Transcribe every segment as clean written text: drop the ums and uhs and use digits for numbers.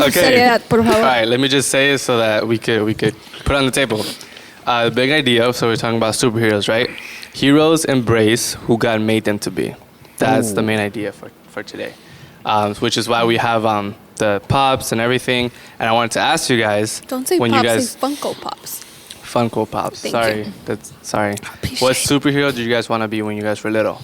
Okay. Por favor. All right, let me just say it so that we could put it on the table. The big idea, so we're talking about superheroes, right? Heroes embrace who God made them to be. That's the main idea for today, which is why we have the pops and everything. And I wanted to ask you guys. Don't say when pops, you guys, say Funko Pops. Funko Pops. Thank sorry. you. Sorry. What superhero did you guys want to be when you guys were little?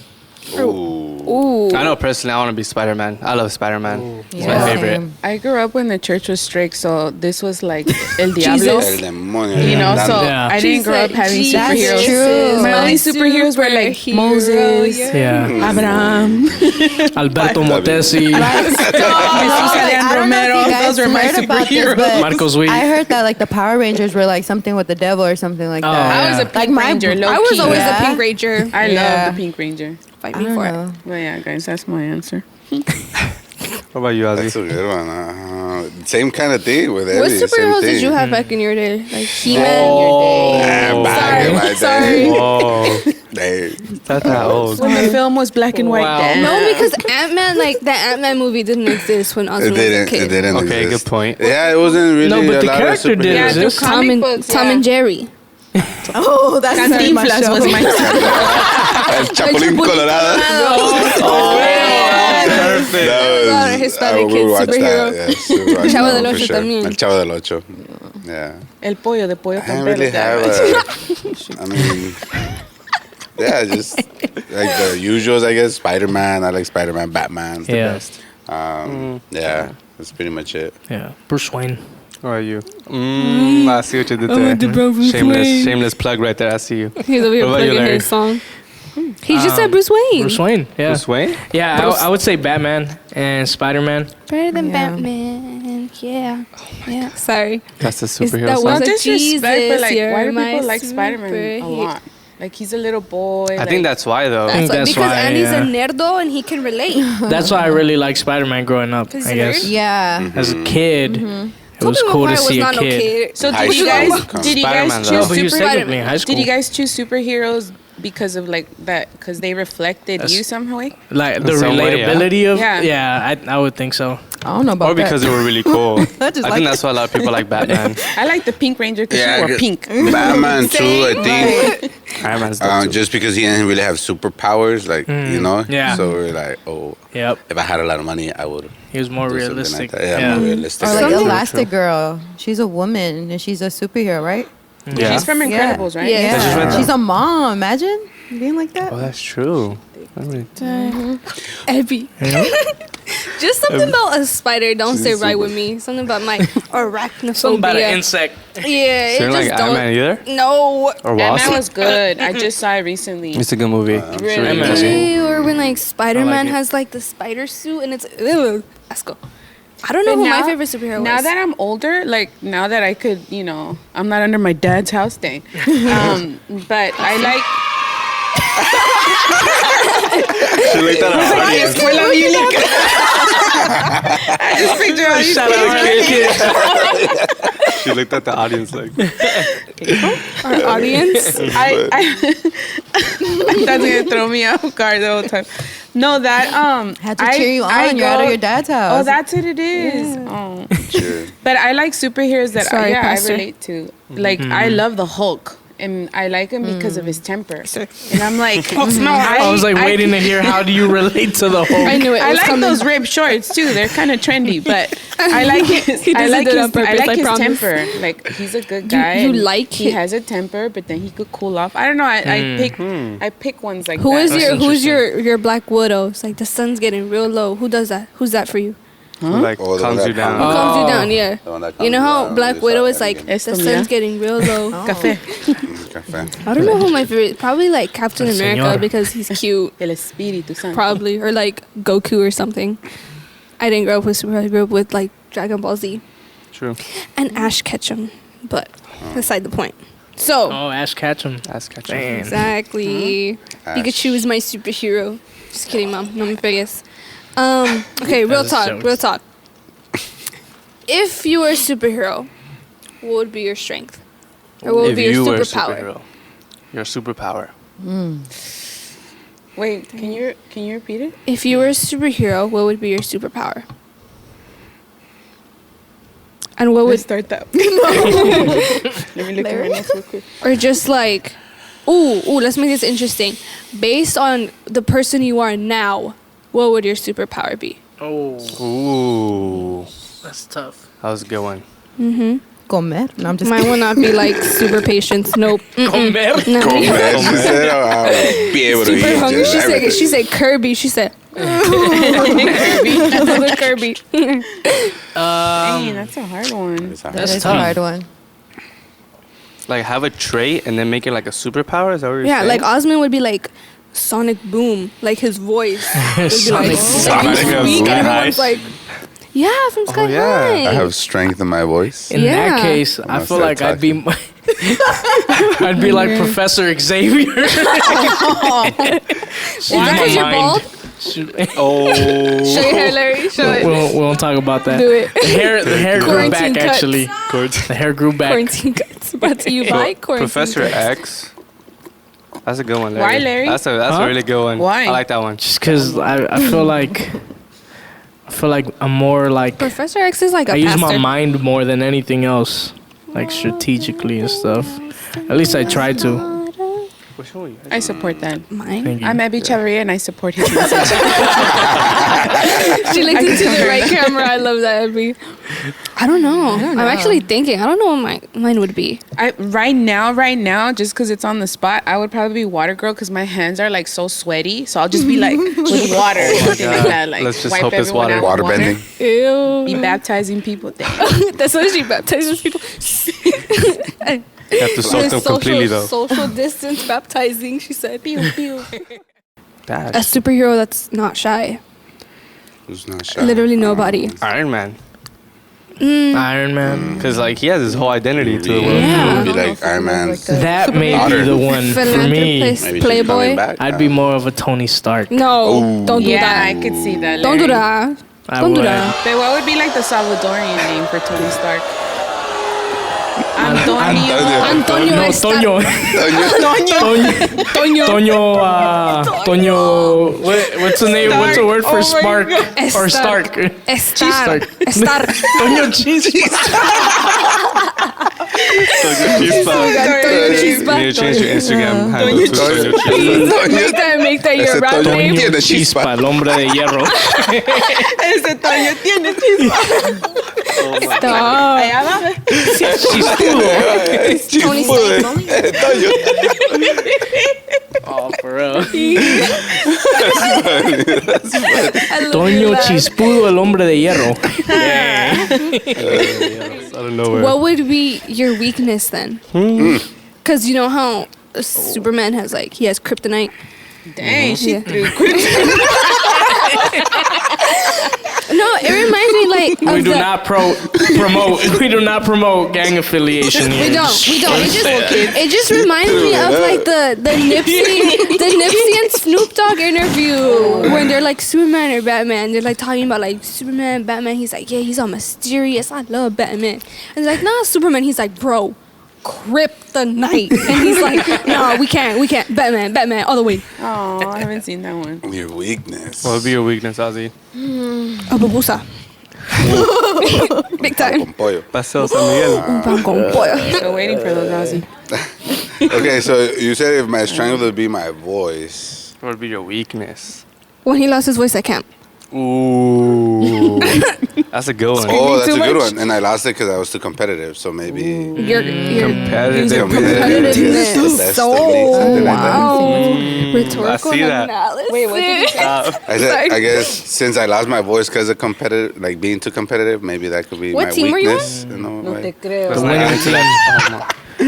Ooh. I know personally I want to be Spider-Man. I love Spider-Man. It's my favorite. I grew up when the church was strict, so this was like El Diablo. El demonio. You know, so Yeah. I didn't grow up having That's superheroes. true. My only superheroes were like Superhero, Moses, Yeah. Abraham, Alberto Motesi, Adrian Romero. Those were my superheroes. Marcos Witt. I heard that like the Power Rangers were like something with the devil or something like Oh, that. I was a Yeah. Pink Like my- Ranger. I was always Yeah. the Pink Ranger. I Yeah. love the Pink Ranger. Fight I me don't for know. But yeah, guys, that's my answer. What about you, That's Ozzy? a good one. Same kind of thing with What Eddie. superheroes same did you thing. have back in your day? Like He-Man? Back in my day. Sorry. Whoa. Hey, That's that old. When the film was black and white, Wow. then. No, because Ant-Man, like the Ant-Man movie didn't exist when Ozzy It was a didn't. kid. It didn't Okay, exist. good point. Yeah, it wasn't really No, but a the lot character of did superheroes. exist. the Tom comic and, books, Tom yeah. and Jerry. Oh, that's my Cantinflas show. was my El Chapulín Colorado. Perfect. A lot of Hispanic we kids watched superhero. that. Yes, we watched Chavo that del one for Ocho sure. también. El Chavo del Ocho. Yeah. El pollo de pollo I con don't really pelos. have a. I mean, yeah, just like the usuals, I guess. Spider-Man. I like Spider-Man. Batman's the Yeah. best. Yeah, that's pretty much it. Yeah. Bruce Wayne. What are you? I see what you did there. Shameless plug right there. I see you. He's over here What about you, plugging Larry? his song. He just said Bruce Wayne. Bruce Wayne. Yeah. Bruce Wayne? Yeah, I would say Batman and Spider-Man. Better than Yeah. Batman. Yeah. Yeah. Sorry. That's the That superhero was song. No a disrespect, but like, Jesus, why do you're people my like Spider-Man a superhero. lot? Like, he's a little boy. I think that's why, though. think that's because why, Andy's yeah. a nerdo and he can relate. That's why I really liked Spider-Man growing up, 'Cause I he's a guess. nerd? Yeah. As a kid, it was Tobey cool to Maguire see a was not no kid. So High did you school. guys Spider-Man, though. No, choose but you stayed with me in high school. Did you guys choose superheroes because of like that? Because they reflected you some way. Like the In some way, yeah. relatability of Yeah. I would think so. I don't know about Or because that. they were really cool. I just think like that's why a lot of people like Batman. I like the Pink Ranger because Yeah, she wore good. pink. Batman too, I think. Iron Man's dope, too. Just because he didn't really have superpowers, like you know. Yeah. So we're like, oh, Yep. if I had a lot of money, I would. He was more do something realistic. Like that. Yeah, more realistic. Or like Something- Elastigirl. She's a woman and she's a superhero, right? Yeah. She's from Incredibles, right? Yeah. just read that. She's a mom. Imagine being like that. Oh, that's true. Abby. Just something about a spider. Don't say right with me. Something about my arachnophobia. Something about an insect. Yeah, So it you don't just like don't. Iron Man either? No. Or That Wasp? man was good. I just saw it recently. It's a good movie. Really Ant-Man. good. Or when like Spider-Man it. has like the spider suit and it's let's go. I don't know But who my now- favorite superhero Now was. that I'm older, like now that I could, I'm not under my dad's house thing. But I like. She looked at our audience. Fue la bíblica. I just picture all these Shout out to kids. She looked at the audience like, Our audience. That's gonna throw me off guard the whole time. No, that Had to cheer you on. You're out of your dad's house. Oh, that's what it is. Oh, Sure. but I like superheroes that Sorry, I Pastor. relate to. Like I love the Hulk. And I like him because of his temper. And I'm like, I was like waiting to hear how do you relate to the whole. I knew it. I was like coming. those ripped shorts too. They're kind of trendy, but I like his. He I doesn't like do it on his. purpose, I like I his promise. temper. Like he's a good guy. you and like he it? has a temper, but then he could cool off. I don't know. I pick ones like Who that. is who's your Black Widow? It's like the sun's getting real low. Who does that? Who's that for you? like, Oh, the calms one you that down. Who calms you down? Yeah. The one that You know calms how down, Black you Widow saw is that like again. the Esto, sun's mira. getting real low. Café. Café. I don't know who my favorite. Probably like Captain El America Señor. because he's cute. El Espíritu Santo. Probably or like Goku or something. I didn't grow up with superheroes. I grew up with like Dragon Ball Z True. and Ash Ketchum, but beside the point. So Oh, Ash Ketchum. Ask Ketchum. Damn. exactly, Ash. Pikachu is my superhero. Just kidding, mom. No me pegues. Okay, real That's talk. jokes. Real talk. If you were a superhero, what would be your strength? Or what would If be your you were a superpower? superhero, your superpower. Wait, can you repeat it? If you were a superhero, what would be your superpower? And what Let's would, start that. Let me look at my notes real quick. or just like, ooh, let's make this interesting. Based on the person you are now, what would your superpower be? Oh, Ooh, that's tough. that was a good one. Comer. No, I'm just Mine will not be like super patience. Nope. Comer. No. She said, I'll be able to Super eat hungry. just everything. She said Kirby. She said Kirby. Another Kirby. Dang, that's a hard one. It's hard. That is a tough. hard one. Like have a trait and then make it like a superpower. Is that what you're Yeah, saying? like Osman would be like Sonic Boom, like his voice would be Sonic like Boom. speak, and everyone's like, yeah, from Sky yeah. High. I have strength in my voice. In Yeah. that case, I Unless feel they're like I'd be I'd be like Professor Xavier. Is that because you're bald? oh, Show your hair, Larry. Show it. we won't talk about that. Do it. The hair grew Quarantine back cuts. actually. The hair grew back. Quarantine cuts. Brought to you by Quarantine Professor Cuts. X. That's a good one, Larry. Why, Larry? That's a Huh? really good one. Why? I like that one. Just because I feel like I'm more like Professor X is like a I use pastor. my mind more than anything else, like strategically and stuff. At least I try to. Which one? You I support that. Mine. Thank you. I'm Abby Chavarria and I support his message. She looked into the right camera. I love that, Abby. I don't know. I'm actually thinking. I don't know what mine would be. Right now, just because it's on the spot, I would probably be water girl because my hands are like so sweaty. So I'll just be like with water or something like that. Like Let's just wipe hope it's everyone water. out with Water bending. Ew. Be baptizing people. That's what she baptizes people. You have to soak them completely though. Social distance baptizing. She said. Pew pew. That A superhero that's not shy. Who's not shy? Literally nobody. Iron Man, Iron Man. because like he has his whole identity to the world. Yeah. Be like Iron Man. That may be Otter. the one for me. Philanthropist, Maybe she's playboy. coming back. I'd be more of a Tony Stark. No, Ooh. don't do Yeah, that. I could see that. Don't do Larry. that. I Don't do would. that. But what would be like the Salvadorian name for Tony Stark? Antonio. Antonio No, Estar- Toño. Toño. Toño. What's the name? What's the word for spark or Stark? Estar. Stark. Estar. Toño cheese. Antonio You Chispa. need to change your Instagram handle to Toño Chispa. Make that your Ese rap Toño name. tiene Toño chispa. Chispa, el hombre de hierro. Ese Toño tiene chispa. Stop. Allá va. Chispudo. Tony Stark. Toño. Oh, for real. I love Toño your laugh. Chispudo, el hombre de hierro. I don't know where. What would be your weakness then? Because you know how Superman has he has kryptonite. Dang, she Yeah. threw No, it reminds me We of do the, not promote. We do not promote gang affiliation here. We don't. It just reminds me of the Nipsey and Snoop Dogg interview when they're like Superman or Batman. They're like talking about like Superman, Batman. He's like, yeah, he's all mysterious. I love Batman. And they're like, nah, Superman. He's like, bro, kryptonite. And he's like, no, we can't. Batman, all the way. Oh, I haven't seen that one. Your weakness. What would be your weakness, Ozzy? A babusa. Big time. Con pollo. Pastel San Miguel. Un pan con pollo. Still waiting for those Ozzy. Okay, so you said if my strength would be my voice. What would be your weakness? When he lost his voice at camp. Ooh, that's a good one. Oh, that's too a good much? one. And I lost it because I was too competitive. So maybe Your Competitive. competitiveness. The best So, of me, something like that. wow. I Rhetorical see that. analysis. Wait, what did you say? I said, I guess since I lost my voice because of competitive, like being too competitive, maybe that could be What my team were you on? weakness. You know, like, The winning team.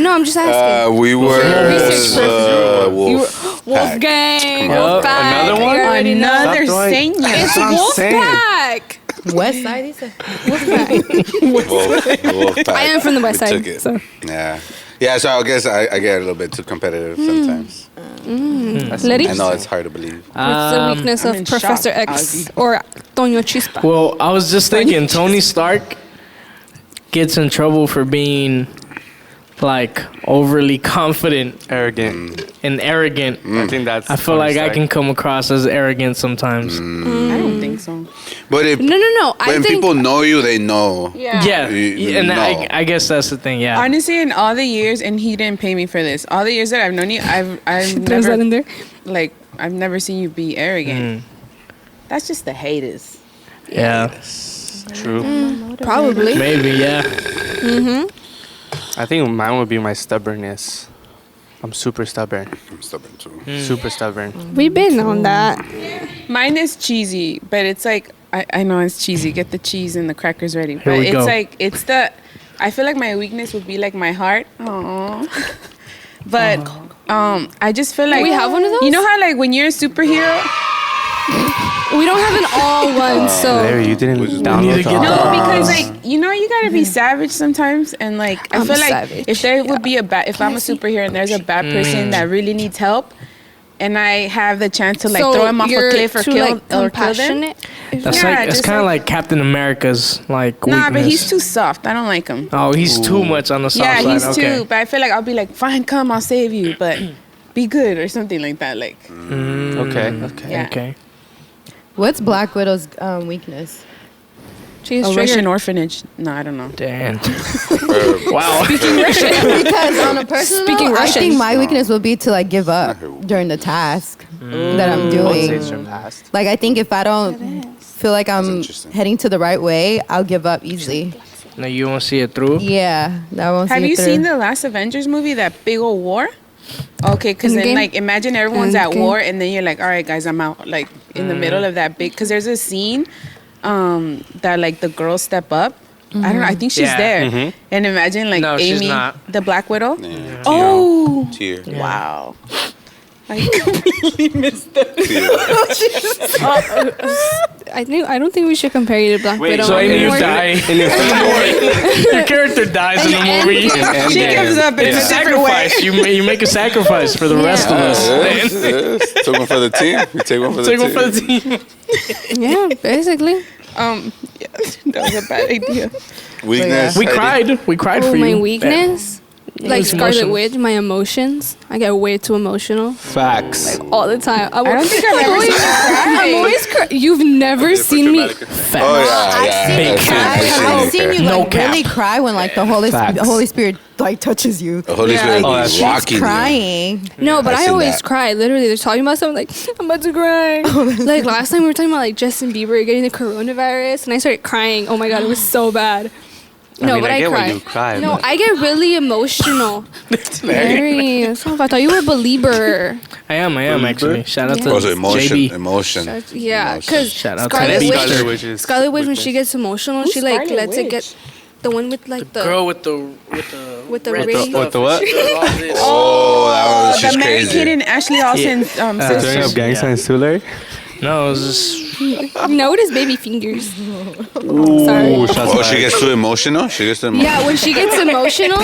No, I'm just asking. we were Research Wolf. Wolfgang. Yup, Wolfpack. another one? You already know. Another Stop doing- senior. It's That's what I'm saying. Wolfpack. West side, he said. Wolf I am from the west We side. took it. So. Yeah, so I guess I get a little bit too competitive sometimes. Letty, I know it's hard to believe. what's the weakness I'm of in Professor shock, X Ozzy. or Toño Chispa? Well, I was just thinking Tony Stark gets in trouble for being like overly confident Arrogant. and arrogant. I think that's. I feel like I can come across as arrogant sometimes. I don't think so. But if No. I when think people know you, they know. Yeah, You and know. I guess that's the thing. Yeah. Honestly, in all the years, and he didn't pay me for this. All the years that I've known you, I've throws that in never there. I've never seen you be arrogant. That's just the haters. Yeah. True. Probably. Maybe. Yeah. I think mine would be my stubbornness. I'm super stubborn. I'm stubborn too. Super stubborn. We've been on that. Mine is cheesy, but it's like I know it's cheesy. Get the cheese and the crackers ready. Here But we it's go. like I feel like my weakness would be like my heart. Aww. But I just feel like We have one of those? You know how like when you're a superhero. We don't have an all one, so Larry, you didn't need to download get the No, app. because like you know you gotta be savage sometimes, and like I I'm feel like savage. if there would be if I'm a superhero and there's a bad person that really needs help, and I have the chance to like so throw him off a you're cliff or too, kill like, or kill them. compassionate. That's Yeah, like it's just kind of like- like Captain America's like weakness. Nah, but he's too soft. I don't like him. Oh, he's too much on the soft Yeah, side. he's Okay. too. But I feel like I'll be like, fine, come, I'll save you, but be good or something like that. Like, Okay. yeah. Okay. What's Black Widow's weakness? She's A triggered. Russian orphanage. No, I don't know. Damn. Uh, Wow. Because on a personal Speaking note, I Russian. think my weakness would be to like give up during the task that I'm I would say doing. it's your past. Like I think if I don't feel like I'm interesting. heading to the right way, I'll give up easily. No, you won't see it through. Yeah, that won't. Have see it you through. seen the last Avengers movie, that big old war? Okay, because then Endgame? like imagine everyone's at Endgame. war, and then you're like, all right, guys, I'm out. Like in the middle of that big, because there's a scene that like the girls step up. I don't know. I think she's Yeah. there. And imagine like No, she's Amy, not. the Black Widow. Yeah. Oh, Tear. wow. I completely missed that. I don't think we should compare you to Black Widow. So Amy, you anymore. die. Your character dies in the movie. She gives up in It's a a different way. sacrifice. You make a sacrifice for the rest of us. Yes, yes. Took one for the team. We take one for the Take team. one for the team. Yeah, basically. Yeah, that was a bad idea. Weakness. We Heidi? cried. We cried Oh, for you. my weakness. Like It's Scarlet emotions. Witch, my emotions. I get way too emotional Facts. all the time. I don't think I've ever seen you cry. I'm always You've never seen me. Facts. Oh yeah, yeah. I've Big seen you cry. facts. I've seen you No like really cap. cry when like the Facts. Holy Spirit like touches you. The Holy Spirit Oh, is that's She's rocking you. crying. No, but I've I seen always that. cry. Literally, they're talking about something like, I'm about to cry. Like last time we were talking about like Justin Bieber getting the coronavirus, and I started crying. Oh my god, it was so bad. No, mean, but I I get why cry. you cry, No, but- I get really emotional. Very. I thought you were a believer. I am actually. Shout out to Also emotion, JB. emotion. Yeah, Emotion. because Shout out to Scarlet Eddie. Witch. Scarlet Witch is Scarlet Witch, when weakness. she gets emotional, she like Scarlet lets it Witch? get. The one with like the Girl with the with the red ring. stuff. With the what? Oh, that was The just Mary crazy. Kate and Ashley Olsen's Stirring sister. up gang signs too, Larry? No, it was just No, it is baby fingers. Sorry. Ooh, shots Oh, she fired. gets too emotional. She gets too emotional. Yeah, when she gets emotional,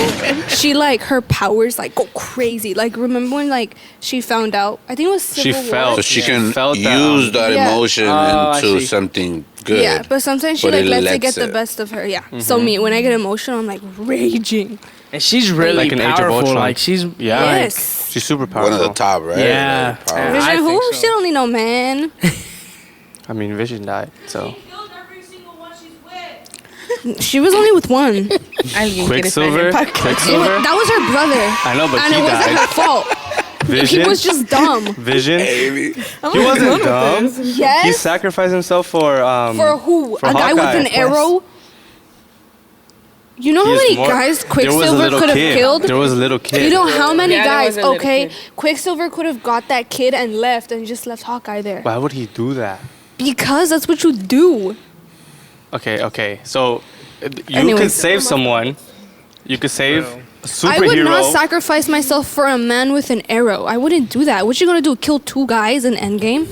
she like her powers like go crazy. Like remember when like she found out? I think it was She Civil War. felt- So she Yeah. can Felt that, use that Yeah. emotion I into see. something good. Yeah, but sometimes she But like it lets it lets get the it. best of her. Yeah. So me, when I get emotional, I'm like raging. and she's really Like an Age of powerful. Ultron. Like she's Yeah. Yes. She's super One powerful. of the top, right? Yeah. Like, power. Yeah. Vision, I who? think so. She don't need no man. I mean, Vision died, so. She was only with one. Alguien quiere estar en Quicksilver? el podcast. Quicksilver? That was her brother. I know, but And he it wasn't died. her fault. Vision? He was just dumb. Vision? Amy. He wasn't dumb. He Yes. sacrificed himself for For who? for A guy with Hawkeye. an arrow? You know how He is many more- guys There was a Quicksilver little could have kid. killed? There was a little kid. You know how many Yeah, there guys? was a little Okay, kid. Quicksilver could have got that kid and left and just left Hawkeye there. Why would he do that? Because that's what you do. Okay. So you Anyways. could save someone. You could save a superhero. I would not sacrifice myself for a man with an arrow. I wouldn't do that. What you gonna do? Kill two guys in Endgame?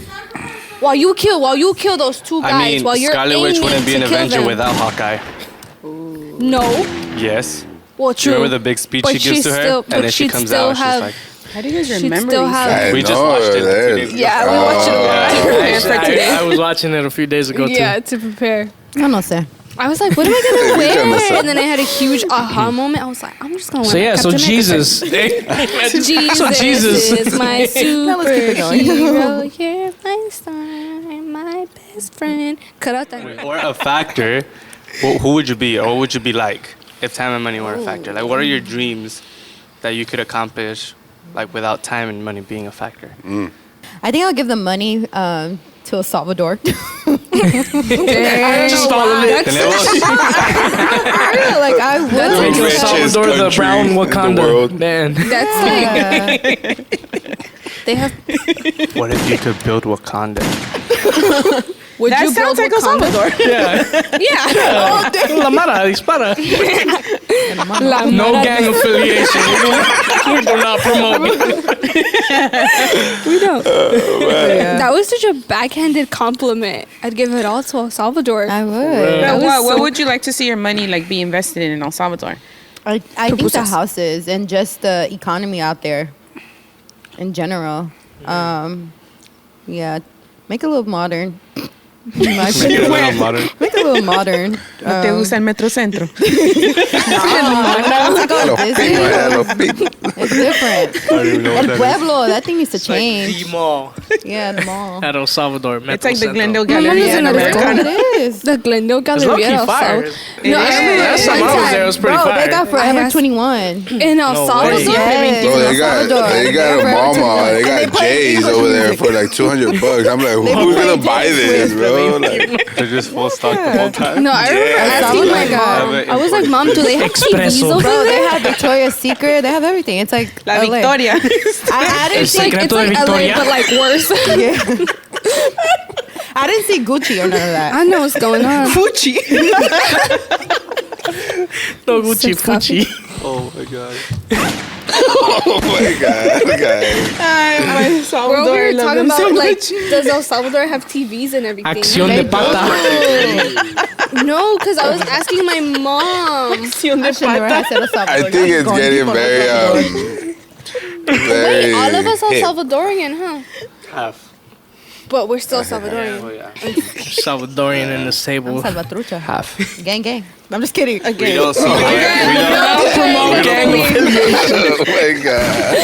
While you kill those two guys, I mean, while you're Scarlet Witch aiming wouldn't be to an kill Avenger them. without Hawkeye. No. Yes. Well, true. Remember the big speech But she gives she'd to her, still- and but then she she'd comes still out. have- She's like, How do you guys She'd remember still these? have- I We just know, watched it there 2 it days is. ago. Yeah, we watched it. I was watching it a few days ago too. Yeah, to prepare. I don't say. I was like, what am I gonna Every time I wear? saw- And then I had a huge aha moment. I was like, I'm just gonna wear So yeah, so Captain Jesus. Jesus So Jesus. is my Now let's keep it going. superhero. You're my star, my my best friend. Cut out that. Or a factor, who would you be, or what would you be like if time and money were a factor? Like, what are your dreams that you could accomplish, like, without time and money being a factor? I think I'll give the money to El Salvador. Just all of it. Like I would. The El richest Salvador, the country brown in the Wakanda. world. Man. That's like they have. What if you could build Wakanda? Would That you build sounds like El Wakanda? Salvador. Yeah. La Mara, dispara. La No Mara- gang affiliation. We do not promote. We don't. That was such a backhanded compliment. I'd give it all to El Salvador. I would. That was What so- would you like to see your money like be invested in El Salvador? I think the Pupusas. houses and just the economy out there in general. Yeah, make it a little modern. In my Make it a opinion. little modern. Make it a little modern. ¿Te gusta el Metrocentro? Los picos, los picos. It's different. I don't even know what El that is. Pueblo, that thing needs to The change. mall Yeah, the mall. at El Salvador. It's like the Metro Glendale Centro. My mom Galleria doesn't in know this Americana. It is. The Glendale It's Galleria. low-key El fire. Salvador. No, I is. remember Last time one I was time there, it was pretty Bro, fire. they got Forever I asked- 21. in El No Salvador. way. Yes. Bro, they got Salvador. Mama, they got J's over there for like $200. I'm like, who's gonna buy this, bro? Like, They're just full stock the whole time. No, I remember asking my mom. I was like, Mom, do they have TVs Espresso. over Bro, they there? have Victoria's Secret. They have everything. It's like La LA. Victoria. I didn't It's see. like, it's Secreto de like LA, Victoria. but like worse. I didn't see Gucci or none of that. I know what's going on. Fuchi. No Gucci Sip coffee. Fucci. Oh my god. oh my god, guys. Ay, El Bro, Salvador, we were love talking them so about like, much. does El Salvador have TVs and everything? Acción de pata. No, because I was asking my mom. Acción de I should never have said El Salvador. I think it's Going getting deep on El very, Salvador. very Wait, all of us are hip. Salvadorian, huh? Half. But we're still Salvadorian. Oh yeah. Salvadorian in the table. Salvatrucha. Half. Gang, gang. I'm just kidding. We don't see gang. Promote gang affiliation. Oh my god.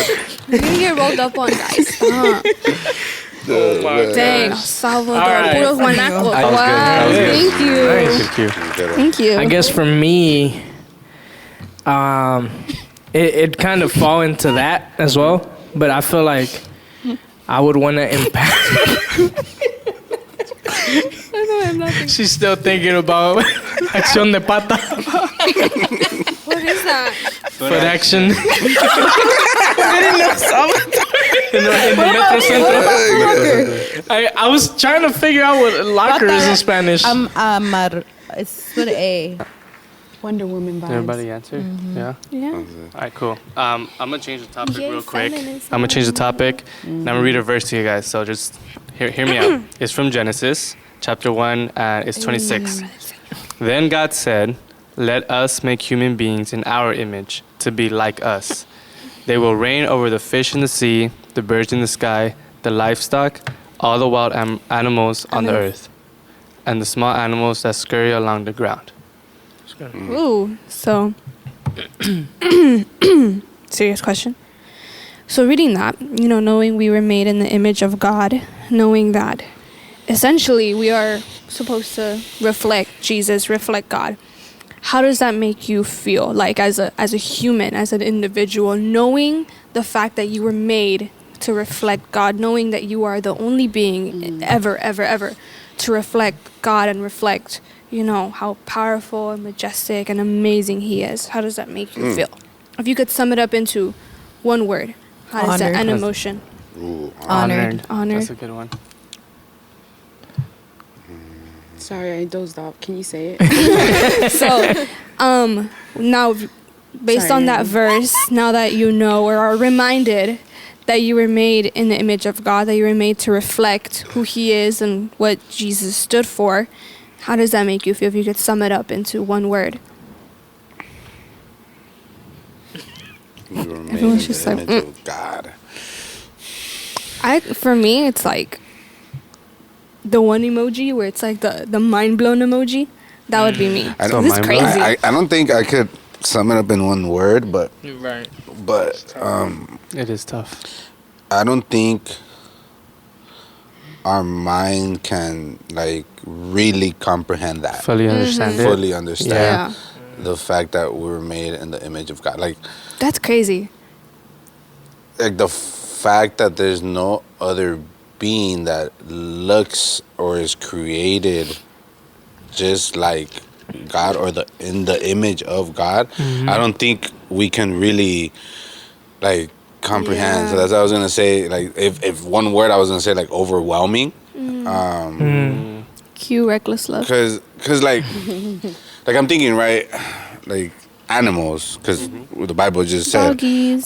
You're gonna get rolled up on, guys. Stop. Oh my Dang, El Salvador. All right. Puros guanacos. That was good. Wow, That was good. thank you. Nice. Thank you. Thank you. I guess for me, it kind of fall into that as well. But I feel like I would want to impact. She's still thinking about acción de pata What is that? for the action. In the Metro Centro. I was trying to figure out what locker is in Spanish. It's with an A. Wonder Woman vibes. Everybody answer? Yeah. Yeah. All right, cool. I'm gonna change the topic Yay, real quick. feminism. I'm gonna change the topic, and I'm gonna read a verse to you guys. So just hear me out. It's from Genesis, chapter 1, and it's 26. Then God said, "Let us make human beings in our image, to be like us. They will reign over the fish in the sea, the birds in the sky, the livestock, all the wild animals on the earth, and the small animals that scurry along the ground." Ooh, so serious question. So reading that, knowing we were made in the image of God, knowing that essentially we are supposed to reflect Jesus, reflect God. How does that make you feel, like as a human, as an individual, knowing the fact that you were made to reflect God, knowing that you are the only being ever to reflect God and reflect how powerful and majestic and amazing He is? How does that make you feel? If you could sum it up into one word, how does that, Honored. an emotion? Ooh, Honored. Honored. That's a good one. Sorry, I dozed off. Can you say it? So, now, based Sorry, on that Annie. verse, now that you know or are reminded that you were made in the image of God, that you were made to reflect who He is and what Jesus stood for, how does that make you feel if you could sum it up into one word? we were made Everyone's in just the like, image of God. For me, it's like the one emoji where it's like the mind blown emoji. That would be me. I This don't is mind crazy. blown. I don't think I could sum it up in one word, but Right. It is tough. I don't think our mind can like really comprehend that, Fully understand it. fully understand Yeah. the fact that we were made in the image of God. That's crazy. Like the fact that there's no other being that looks or is created just like God or in the image of God. I don't think we can really like comprehend. Yeah. So that's what I was gonna say. Like if one word I was gonna say like overwhelming. Cue reckless love. Cause like I'm thinking right, like animals. Cause the Bible just said. Doggies.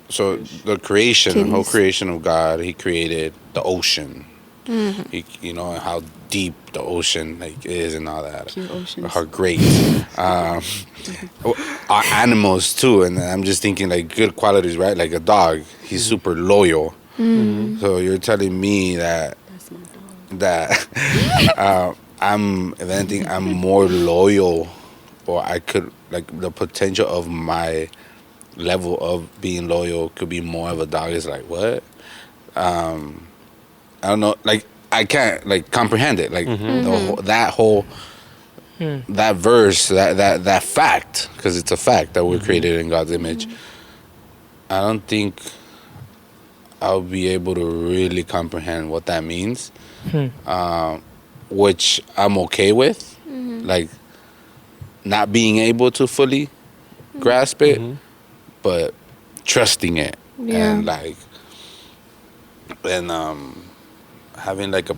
So the creation, the whole Kitties. creation of God, He created the ocean. He, and how deep the ocean like is and all that. Cute oceans. How great. Our animals too, and I'm just thinking like good qualities, right? Like a dog, he's super loyal. So you're telling me that if anything, I'm more loyal, or I could like the potential of my level of being loyal could be more of a dog. Is like what? I don't know. Like I can't like comprehend it. Like that verse, that fact, because it's a fact that we're created in God's image. I don't think I'll be able to really comprehend what that means. Which I'm okay with. Like not being able to fully grasp it, but trusting it and having like a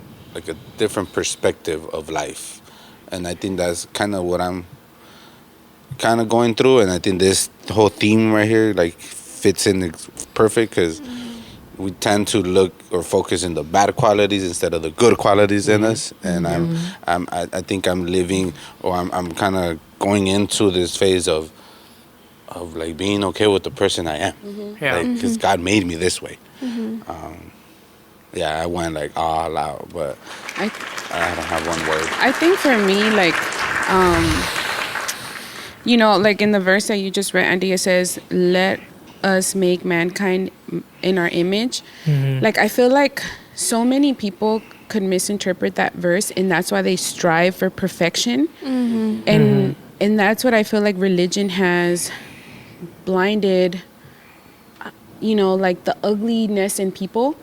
different perspective of life. And I think that's kind of what I'm kind of going through, and I think this whole theme right here like fits in perfect, because we tend to look or focus in the bad qualities instead of the good qualities in us. And I think I'm living, or I'm kind of going into this phase of like being okay with the person I am. Because God made me this way. I went like all out, but I don't have one word. I think for me, like, like in the verse that you just read, Andy, it says, let us make mankind in our image. Like, I feel like so many people could misinterpret that verse, and that's why they strive for perfection. And that's what I feel like religion has blinded, like the ugliness in people.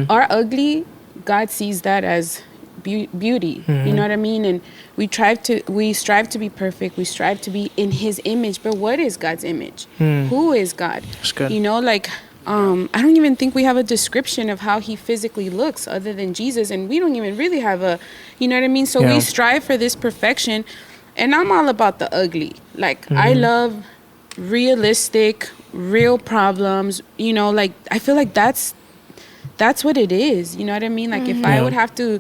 Our ugly, God sees that as beauty. You know what I mean? And we strive to be perfect. We strive to be in His image. But what is God's image? Who is God? That's good. I don't even think we have a description of how He physically looks other than Jesus, and we don't even really have a, you know what I mean? So we strive for this perfection, and I'm all about the ugly. Like, I love realistic, real problems. I feel like that's what it is. You know what I mean? Like, if I would have to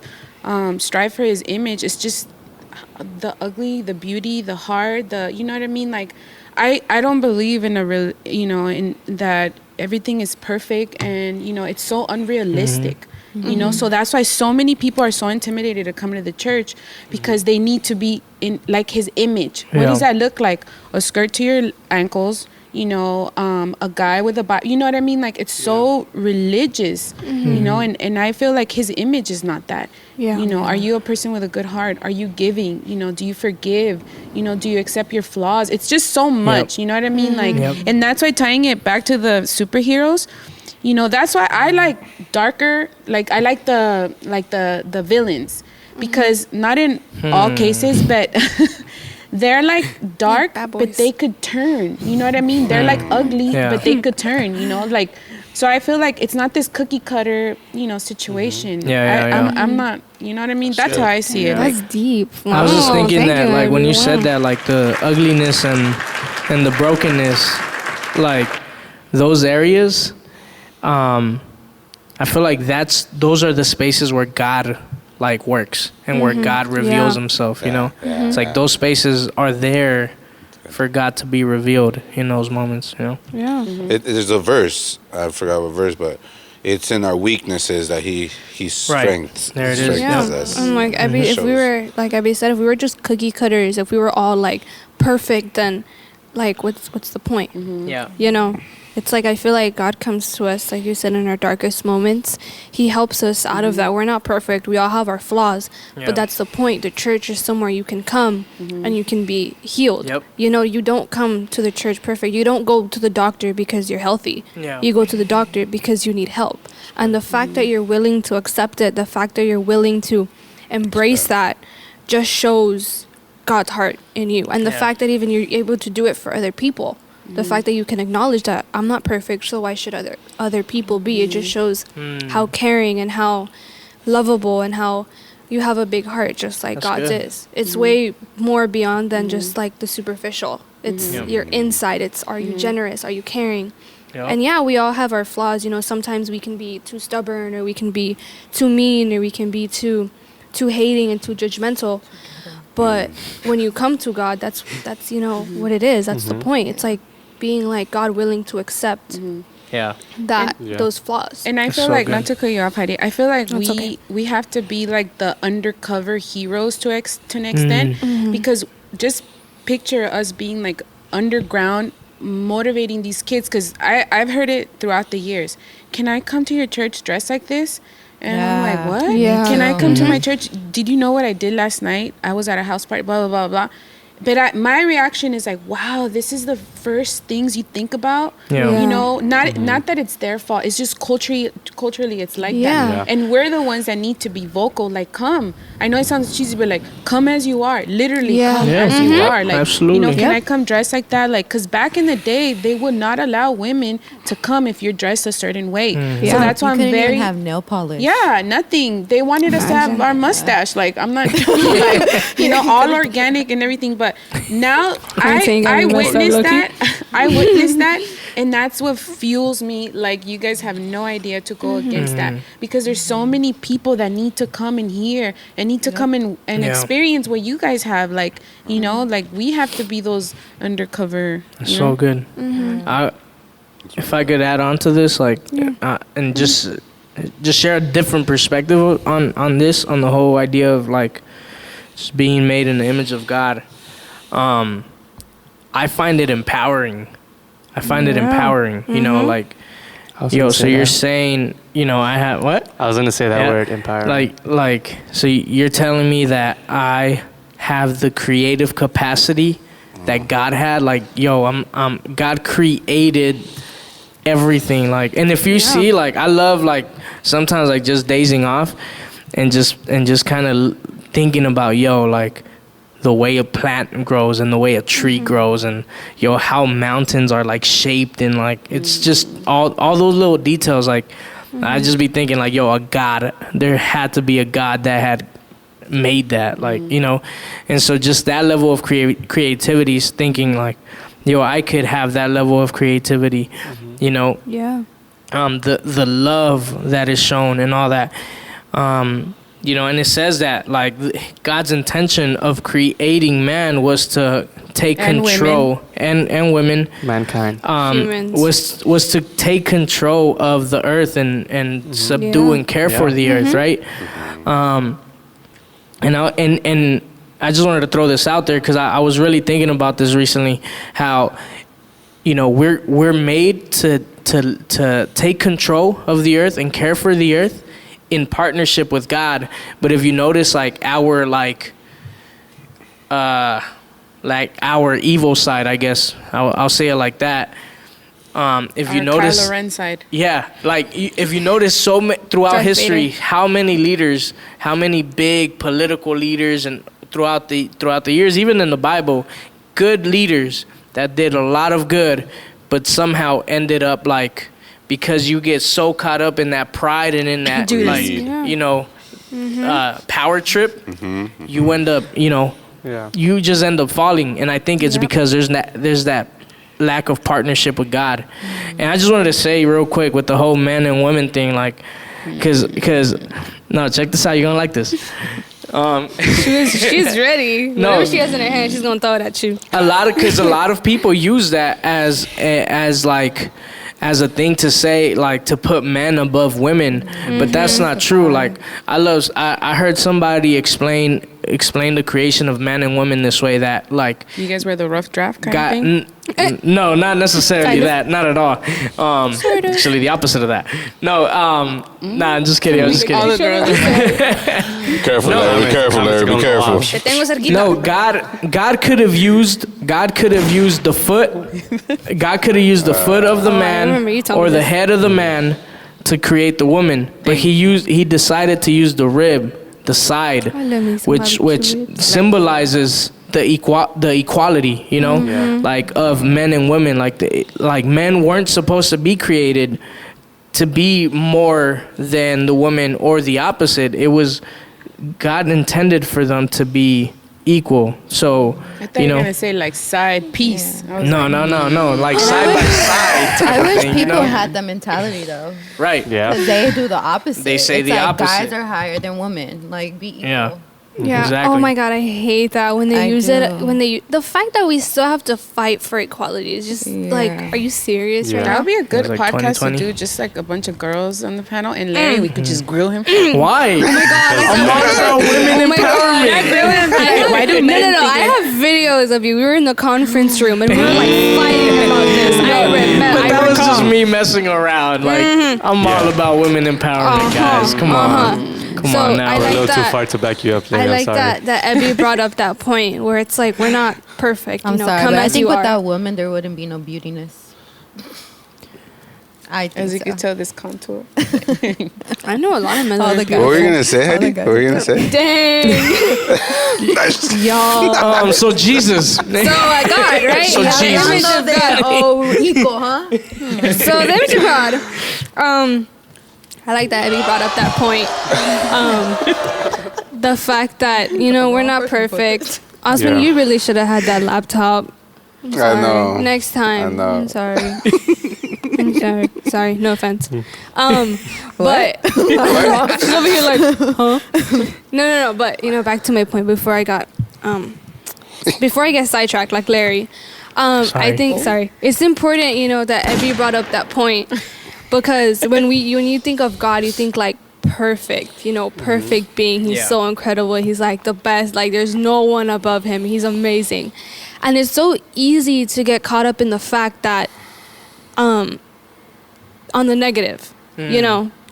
strive for His image, it's just the ugly, the beauty, the hard, you know what I mean? Like, I don't believe in in that everything is perfect, and it's so unrealistic. So that's why so many people are so intimidated to come to the church, because they need to be in like His image. What does that look like? A skirt to your ankles, a guy with a body, you know what I mean? Like, it's so religious, and I feel like His image is not that. Are you a person with a good heart? Are you giving? Do you forgive? Do you accept your flaws? It's just so much, you know what I mean? Like, and that's why, tying it back to the superheroes, that's why I like darker, like I like the villains, because not in all cases, but they're like dark, bad but boys. they could turn. You know what I mean? They're like ugly, but they could turn. Like, so I feel like it's not this cookie cutter, situation. I'm not. You know what I mean? That's how I see it. That's deep. I was just Wow, thinking thank that, you, like, when you said everyone. that, like, the ugliness and the brokenness, like, those areas, I feel like those are the spaces where God, like, works and where God reveals Himself, It's like those spaces are there for God to be revealed in those moments, Yeah. There's a verse, I forgot what verse, but it's in our weaknesses that He strengthens. There it is. Yeah. Us. And like, if we were, like Abby said, if we were just cookie cutters, if we were all like perfect, then like what's the point? Yeah. It's like I feel like God comes to us, like you said, in our darkest moments. He helps us out of that. We're not perfect. We all have our flaws, but that's the point. The church is somewhere you can come and you can be healed. Yep. You know, you don't come to the church perfect. You don't go to the doctor because you're healthy. Yeah. You go to the doctor because you need help. And the fact that you're willing to accept it, the fact that you're willing to embrace that, just shows God's heart in you. And the fact that even you're able to do it for other people. The fact that you can acknowledge that I'm not perfect, so why should other people be? It just shows how caring and how lovable and how you have a big heart, just like God's is. It's way more beyond than just like the superficial. It's your inside. It's, are you generous? Are you caring? Yep. And yeah, we all have our flaws. You know, sometimes we can be too stubborn, or we can be too mean, or we can be too hating and too judgmental. But when you come to God, that's you know what it is. That's the point. It's like being like God, willing to accept those flaws. And I feel so like, good. not to cut you off, Heidi, I feel like That's we have to be like the undercover heroes to an extent, because just picture us being like underground motivating these kids, because I've heard it throughout the years. Can I come to your church dressed like this? And I'm like, what? Yeah. Can I come to my church? Did you know what I did last night? I was at a house party, blah, blah, blah, blah. But my reaction is like, wow, this is the first things you think about. Yeah. You know, not that it's their fault. It's just culturally it's like that. Yeah. And we're the ones that need to be vocal. Like, come. I know it sounds cheesy, but like, come as you are. Literally, come as you are. Like, Absolutely. you know, can I come dressed like that? Like, because back in the day, they would not allow women to come if you're dressed a certain way. So that's why you I'm couldn't very... even have nail polish. Yeah, nothing. They wanted us to have our mustache. Like, I'm not doing like, you know, all organic and everything. But now I witnessed that. I witnessed that. And that's what fuels me. Like, you guys have no idea to go against that. Because there's so many people that need to come and hear and need to come and experience what you guys have. Like, you know, like, we have to be those undercover. That's so good. If I could add on to this, like, and just share a different perspective on this, on the whole idea of like just being made in the image of God. I find it empowering. You know, like, so you're saying, you know, I have what? I was gonna say that word, empowering. Like, so you're telling me that I have the creative capacity that God had. Like, God created everything. Like, and if you see, like, I love, like, sometimes, like, just dazing off and just kind of thinking about, like, the way a plant grows and the way a tree grows, and how mountains are like shaped, and like it's just all those little details. Like, I just be thinking like, a God, there had to be a God that had made that, like, you know. And so just that level of creativity is thinking like, I could have that level of creativity, you know. The love that is shown and all that, you know, and it says that like God's intention of creating man was to take control and women, mankind, humans, was to take control of the earth and subdue and care for the earth, right? And I just wanted to throw this out there because I was really thinking about this recently, how, you know, we're made to take control of the earth and care for the earth in partnership with God. But if you notice, like, our our evil side, I guess I'll say it like that. If you notice, Kylo Ren side. Yeah, like, if you notice throughout Darth history, Vader. how many leaders, how many big political leaders, and throughout the years, even in the Bible, good leaders that did a lot of good, but somehow ended up, like, because you get so caught up in that pride and in that, like, you know, power trip, you end up, you know, you just end up falling. And I think it's because there's that lack of partnership with God. And I just wanted to say real quick with the whole men and women thing, like, because no, check this out, you're gonna like this. she's ready. No. Whatever she has in her hand, she's gonna throw it at you. A lot of people use that as like, as a thing to say, like, to put men above women, but that's not true. Like, I heard somebody explain explain the creation of man and woman this way, that like You guys were the rough draft kind God, of thing? no, not necessarily Kind of. that, not at all. Actually, the opposite of that. No, nah, I'm just kidding. I was just All the kidding. girls. Be careful, Larry. Be careful, Larry. Be careful. Te tengo cerquita. No, God could have used the foot. God could have used the foot of the I man remember you told or me the this. head of the man to create the woman, but he decided to use the rib, the side, which symbolizes the equality, you know, like of men and women. Like men weren't supposed to be created to be more than the woman or the opposite. It was God intended for them to be equal. So, I thought you were going to say like side piece. I was no, like side by side type I of wish thing, people you know? had that mentality though. Right. Yeah. Because they do the opposite. They say it's the like opposite. Guys are higher than women. Like, be equal. Yeah. Yeah. Exactly. Oh my God, I hate that when they I use it. do. When the fact that we still have to fight for equality is just like, Yeah. are you serious Yeah. right That now? would be a good It was like podcast 2020. to do, just like a bunch of girls on the panel, and Larry, we could just grill him. Why? Oh my God! I'm all about women Oh my God! empowerment. Why do No, men no. think I that- have videos of you. We were in the conference room and we were like fighting about this. But that was just recall. me messing around. Like, I'm all about women empowerment, guys. Come on. Come So on now. I We're a like little too that. far to back you up, Larry. I I'm like sorry. that Ebby brought up that point where it's like we're not perfect. I'm you know, sorry, come but I as think you are. without women, there wouldn't be no beautiness. I think As you so. can tell, this contour. I know a lot of men. All that the are guys. What were you gonna say, Heidi? guys What were you gonna say? Dang, y'all. So Jesus. So God, right? So Yeah, the Jesus. image of God. Oh, equal, huh? So the image of God. I like that Eddie brought up that point. The fact that we're not perfect. Osman, Yeah. you really should have had that laptop. I'm sorry. I know. Next time. I know. I'm sorry. I'm sorry. Sorry. No offense. But she's over here like, huh? No. But back to my point before I get sidetracked like Larry. I think it's important that Ebby brought up that point because when you think of God, you think like perfect, perfect being. He's so incredible. He's like the best. Like there's no one above him. He's amazing. And it's so easy to get caught up in the fact that on the negative,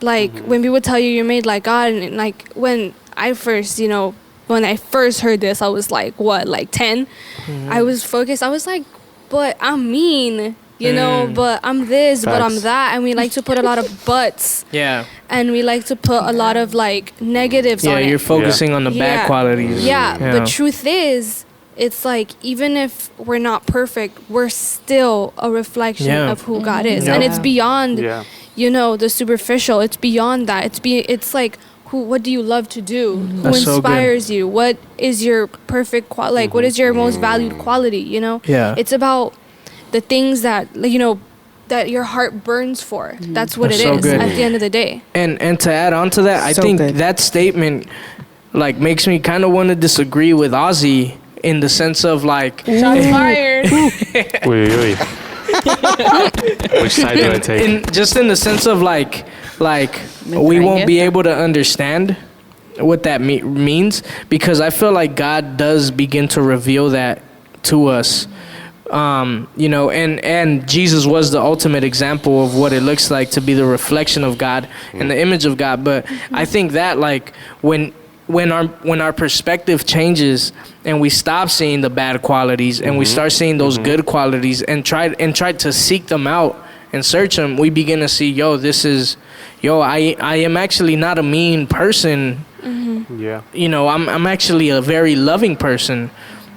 like when people tell you you're made like God, and like when I first heard this, I was like, what, like 10? I was focused. I was like, but I'm mean, but I'm this, but I'm Facts. that. And we like to put a lot of buts. Yeah. And we like to put a lot of like negatives on it. You're focusing on the bad qualities. Yeah, but truth is, it's like even if we're not perfect, we're still a reflection of who God is, and it's beyond, Yeah. the superficial. It's beyond that. It's like what do you love to do? Who That's so good. inspires you? What is your perfect what is your most valued quality? Yeah. It's about the things that that your heart burns for. That's what That's it so is good. at the end of the day. And to add on to that, I So think good. that statement like makes me kind of want to disagree with Ozzy in the sense of like Shots fired. Wait. Which side do I take? in the sense of like we won't be able to understand what that means, because I feel like God does begin to reveal that to us. And Jesus was the ultimate example of what it looks like to be the reflection of God and the image of God. But I think that like when our perspective changes and we stop seeing the bad qualities and we start seeing those good qualities and try to seek them out and search them, we begin to see, I am actually not a mean person. Yeah. I'm actually a very loving person.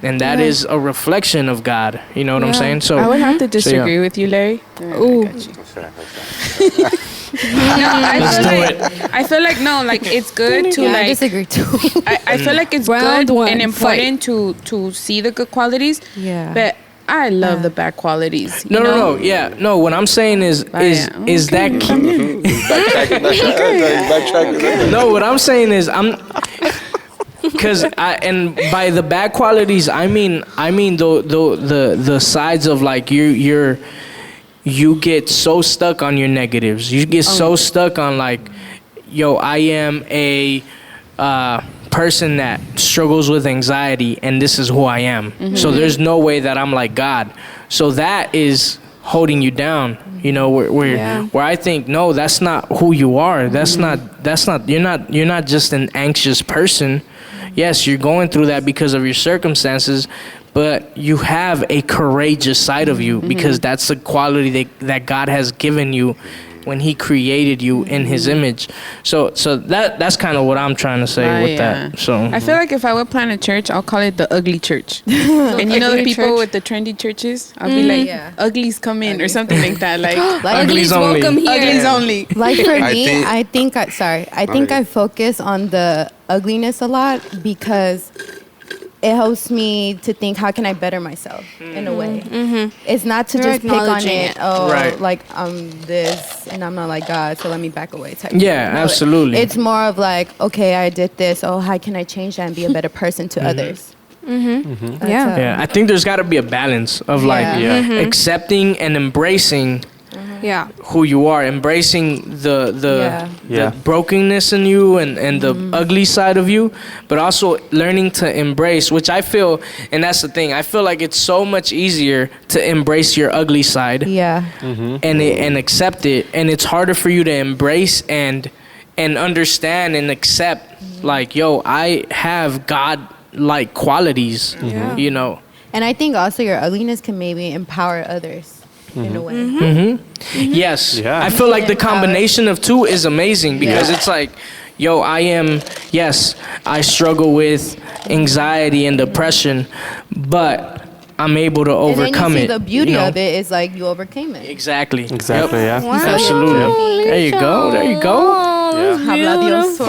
And that is a reflection of God. You know what I'm saying? So I would have to disagree with you, Larry. Ooh. I feel like no, like it's good to Yeah, I like. disagree too. I feel like it's Round good one, and important to see the good qualities. Yeah. But I love the bad qualities. You know? no. Yeah. No, what I'm saying is that Backtracking. no, what I'm saying is because and by the bad qualities I mean the sides of like you get so stuck on your negatives. You get so stuck on like, I am a person that struggles with anxiety, and this is who I am. So there's no way that I'm like God. So that is holding you down. Where I think, no, that's not who you are. That's not. You're not just an anxious person. Yes, you're going through that because of your circumstances, but you have a courageous side of you because that's the quality that God has given you when He created you in His image. So that's kind of what I'm trying to say with that. So I feel like if I would plant a church, I'll call it the ugly church. And the people with the trendy churches, I'll be like, uglies come in or something like that. Like uglies only. Welcome here. Uglies only. Like for me, I think I focus on the ugliness a lot because it helps me to think, how can I better myself in a way? It's not to just pick on it. Like I'm this and I'm not like God, so let me back away type. Absolutely. It's more of like, okay, I did this. Oh, how can I change that and be a better person to others? I think there's got to be a balance of accepting and embracing who you are, embracing the brokenness in you and the ugly side of you, but also learning to embrace, which I feel, and that's the thing, I feel like it's so much easier to embrace your ugly side and accept it, and it's harder for you to embrace and understand and accept like, yo, I have God-like qualities, And I think also your ugliness can maybe empower others. In a way. Yes. I feel like the combination of two is amazing because it's like, yo, I struggle with anxiety and depression, but I'm able to overcome it. The beauty of it is like you overcame it. Exactly. Yeah. Wow. Absolutely. There you go. Habla Dios.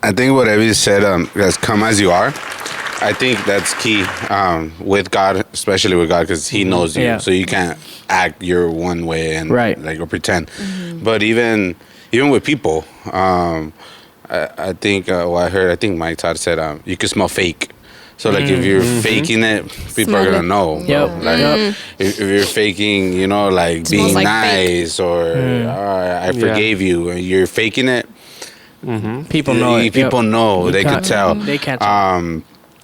I think what Evie said, guys, come as you are. I think that's key with God, especially with God, because He knows you, so you can't act your one way and or pretend. But even with people, I think I think Mike Todd said you can smell fake. So like if you're faking it, people are gonna know. If you're faking, like being like nice fake. Or I forgave you, and you're faking it, people know it. People know. They can tell. They catch it.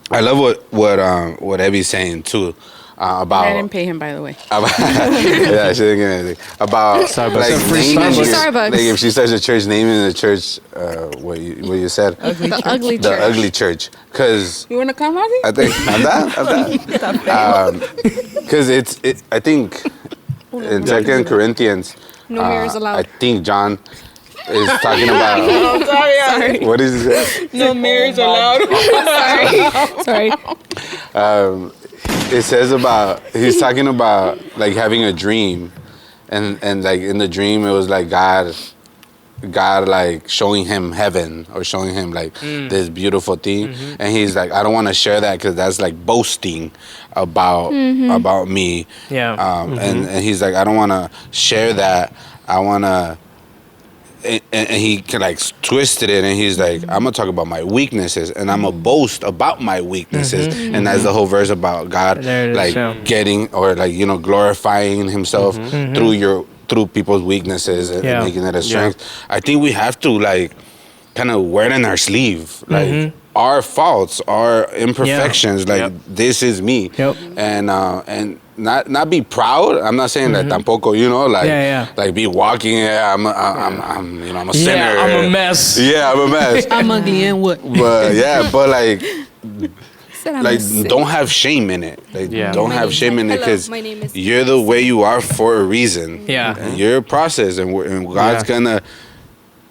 I love what Evie's saying too about. I didn't pay him, by the way. Yeah, she didn't get anything about Starbucks. like Free naming Starbucks. like if she starts a church, naming the church what you said, The ugly the church. ugly church, because You want to come, Harvey? I think I'm down. Because I think in 2 Corinthians, No mirrors I allowed. think John is talking about. Sorry. What is it? No mirrors allowed. Sorry. It says he's talking about like having a dream, and like in the dream it was like God like showing him heaven or showing him like this beautiful thing, and he's like, I don't want to share that because that's like boasting about me. And he's like, I don't want to share that. I want to. And he can like twisted it, and he's like, I'm gonna talk about my weaknesses, and I'm gonna boast about my weaknesses, and that's the whole verse about God like getting or like glorifying Himself through people's weaknesses and making it a strength. I think we have to like kind of wear it in our sleeve, like our faults, our imperfections. Like this is me, and. Not be proud. I'm not saying that tampoco, like be walking. I'm a sinner. Yeah, I'm a mess. Yeah, I'm a mess. I'm ugly and what? But but like don't have shame in it. Like don't have shame in it because you're the way you are for a reason. Yeah, and you're a process, and God's gonna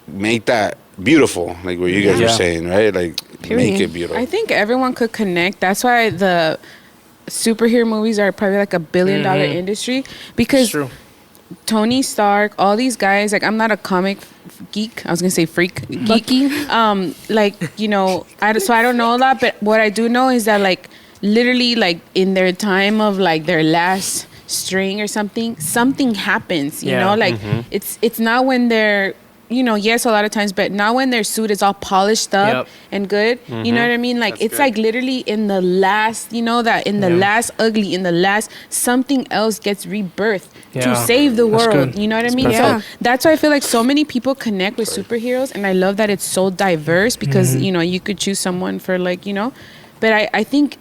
make that beautiful. Like what you guys were saying, right? Like make it beautiful. I think everyone could connect. That's why the superhero movies are probably like $1 billion industry, because Tony Stark, all these guys, like I'm not a comic geek. I was gonna say freak geek. Bucky. So I don't know a lot, but what I do know is that like literally like in their time of like their last string or something happens. You know, like it's not when they're yes, a lot of times, but not when their suit is all polished up and good. You know what I mean? Like, That's it's good. like literally in the last, last ugly, in the last, something else gets rebirthed to save the That's world. good. You know what I mean? perfect. So that's why I feel like so many people connect with superheroes, and I love that it's so diverse because, you could choose someone for but I think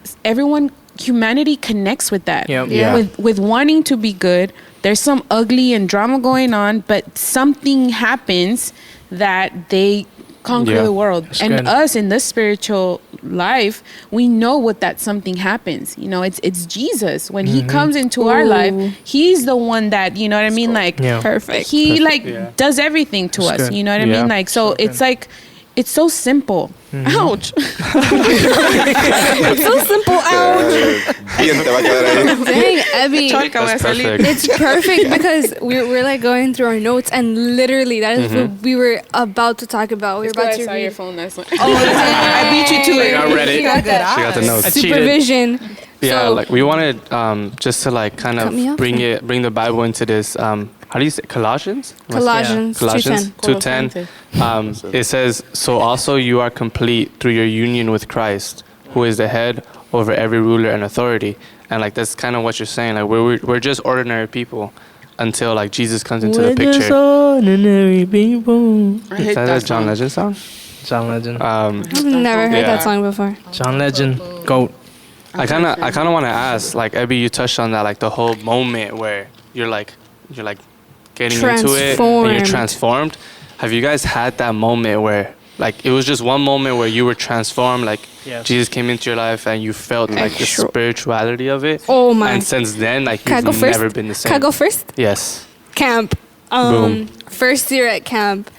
humanity connects with that. Yep. Yeah. With wanting to be good. There's some ugly and drama going on, but something happens that they conquer the world. That's and good. us in the spiritual life, we know what that something happens. It's Jesus. When he comes into our life, he's the one that, you know what I mean? Like, Perfect. he Yeah. does everything to That's us. good. You know what I Yeah. mean? Like, so it's like, it's so simple. Ouch. It's so simple. Ouch. Bien te va a quedar ahí. Dang, Abby. That's perfect. It's perfect because we're like going through our notes, and literally that is what we were about to talk about. We were about to I saw your read phone last one. I beat you to it. I read it. She got that She got the notes. I cheated. supervision. Yeah, So- like we wanted just to like kind Cut me of off. bring the Bible into this. How do you say Colossians? Colossians 2:10. 2:10. It says, "So also you are complete through your union with Christ, who is the head over every ruler and authority." And like that's kind of what you're saying. Like we're just ordinary people until like Jesus comes into the picture. ordinary people. I Is hate that that a John song. Legend song? John Legend. I've never heard Yeah. that song before. John Legend. GOAT. I kind of want to ask, like Abby, you touched on that, like the whole moment where you're like getting into it and you're transformed. Have you guys had that moment where like it was just one moment where you were transformed, like Yes. Jesus came into your life and you felt like the Actual- spirituality of it? Oh my. And since then, like Can I go you've first? never been the same. Can I go first? Yes. Camp. Boom. First year at camp,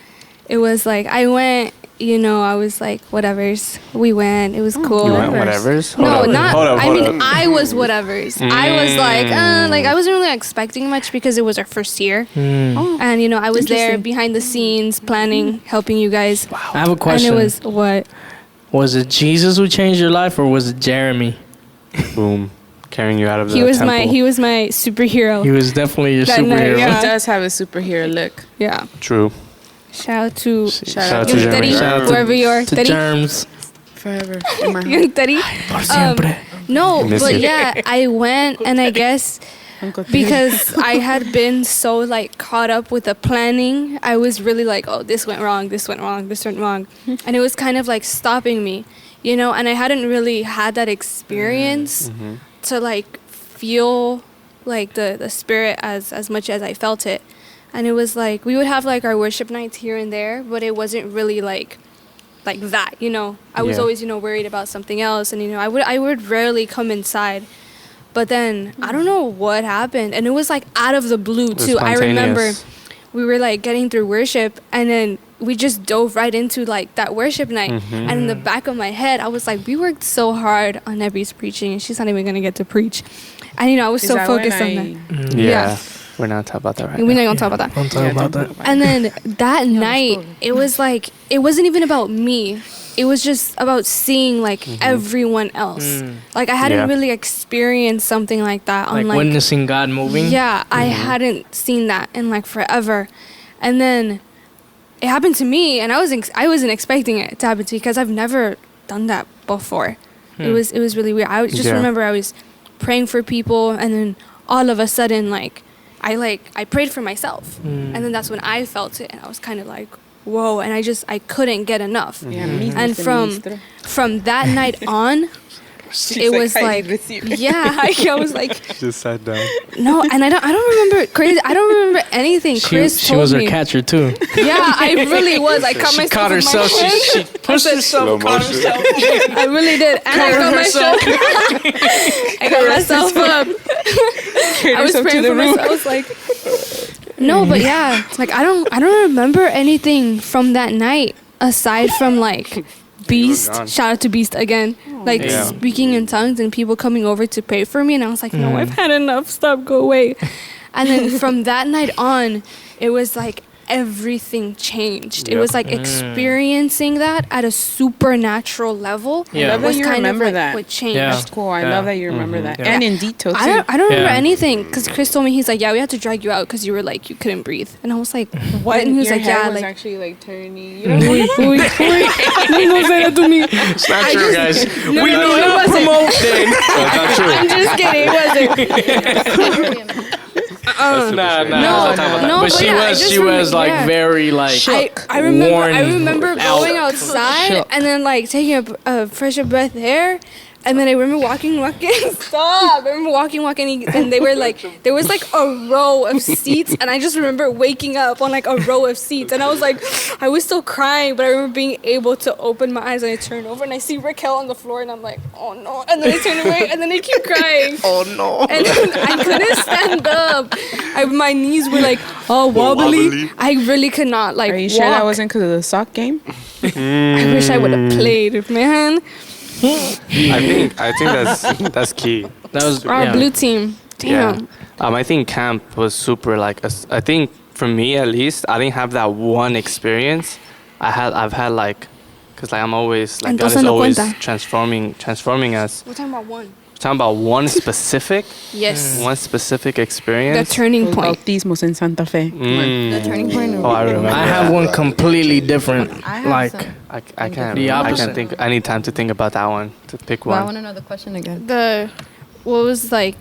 it was like I went. I was like, whatever's. We went. It was cool. You went whatever's? No, Hold up. not. Hold up, I hold mean, up. I was whatever's. I was like I wasn't really expecting much because it was our first year, and I was there behind the scenes, planning, helping you guys. I have a question. And it was what? Was it Jesus who changed your life, or was it Jeremy? Boom. Carrying you out of the He was temple. my superhero. He was definitely your That night, superhero. yeah. He does have a superhero look. Yeah. True. Shout out to Shout out to Young Jeremy. Teddy, Shout out to- wherever you are, To Teddy. germs. Forever. In my heart. Young Teddy. Por siempre. No, Miss but you. yeah, I went, and I guess Uncle Teddy. because I had been so like caught up with the planning, I was really like, oh, this went wrong, this went wrong, this went wrong, and it was kind of like stopping me, and I hadn't really had that experience to like feel like the spirit as much as I felt it. And it was like we would have like our worship nights here and there, but it wasn't really like that, I was Yeah. always worried about something else, and I would rarely come inside. But then I don't know what happened, and it was like out of the blue was too. I remember spontaneous. we were like getting through worship, and then we just dove right into like that worship night. And in the back of my head, I was like, we worked so hard on Nebby's preaching, and she's not even gonna get to preach. And I was Is so that when focused on I- that. Yeah. We're not talking about that right We're now. not gonna talk about that. Don't talk about that. And then that night, it was like, it wasn't even about me. It was just about seeing like everyone else. Like I hadn't Yeah. really experienced something like that on Like like witnessing God moving. yeah, I hadn't seen that in like forever. And then it happened to me, and I wasn't expecting it to happen to me because I've never done that before. It was really weird. I just Yeah. remember I was praying for people, and then all of a sudden I prayed for myself, and then that's when I felt it, and I was kind of like, whoa, and I couldn't get enough. Yeah, And from that night on, it was like, yeah, I was like, Just sat down. no, and I don't remember crazy. I don't remember anything. Chris She told was her me. catcher too. Yeah, I really was. I caught She myself. caught with my herself. hand. She pushed herself. Slow Caught motion. herself. I really did, and I got myself. I got myself up. I was praying for myself. I was like, no, but yeah, like I don't remember anything from that night aside from like Beast. gone. Shout out to Beast again. Like Yeah. speaking in tongues and people coming over to pray for me, and I was like, no, I've had enough. Stop, go away. And then from that night on, it was like everything changed. It was like experiencing that at a supernatural level. I love that was you kind remember of like that. what changed. Yeah. That's cool. I love that you remember that. Yeah. And in detail, too. I don't remember Yeah. anything because Chris told me, he's like, yeah, we had to drag you out because you were like, you couldn't breathe. And I was like, what? And he was Your like, head yeah, was like, actually like turning. You don't remember that? don't say that to me. It's not true, guys. No, We no, do it not wasn't. promote then. That's not true. I'm just kidding. It wasn't. No, But but she yeah, I was, just she was remember- like yeah. very like I remember worn going out. outside Shook. and then like taking a fresher breath air. And then I remember walking. Stop! I remember walking, and they were like, there was like a row of seats, and I just remember waking up on like a row of seats, and I was like, I was still crying, but I remember being able to open my eyes, and I turn over, and I see Raquel on the floor, and I'm like, oh no, and then I turn away, and then I keep crying. Oh no. And then I couldn't stand up. My knees were like all wobbly. I really could not like. Are you walk. sure that wasn't because of the sock game? I wish I would have played, man. I think that's key. That was Our yeah. blue team. Damn. I think camp was super like. I think for me at least, I didn't have that one experience. I've had like, cause like I'm always like God Entonces is no always cuenta. transforming us. We're talking about one. We're talking about one specific, Yes. one specific The experience. turning Los point. bautismos en Santa Fe. The turning point. Oh, I remember. I have one completely different. I have Like some. I can't. The I opposite. can't think. I need time to think about that one. To pick Well, I one. want to know the question again. What was like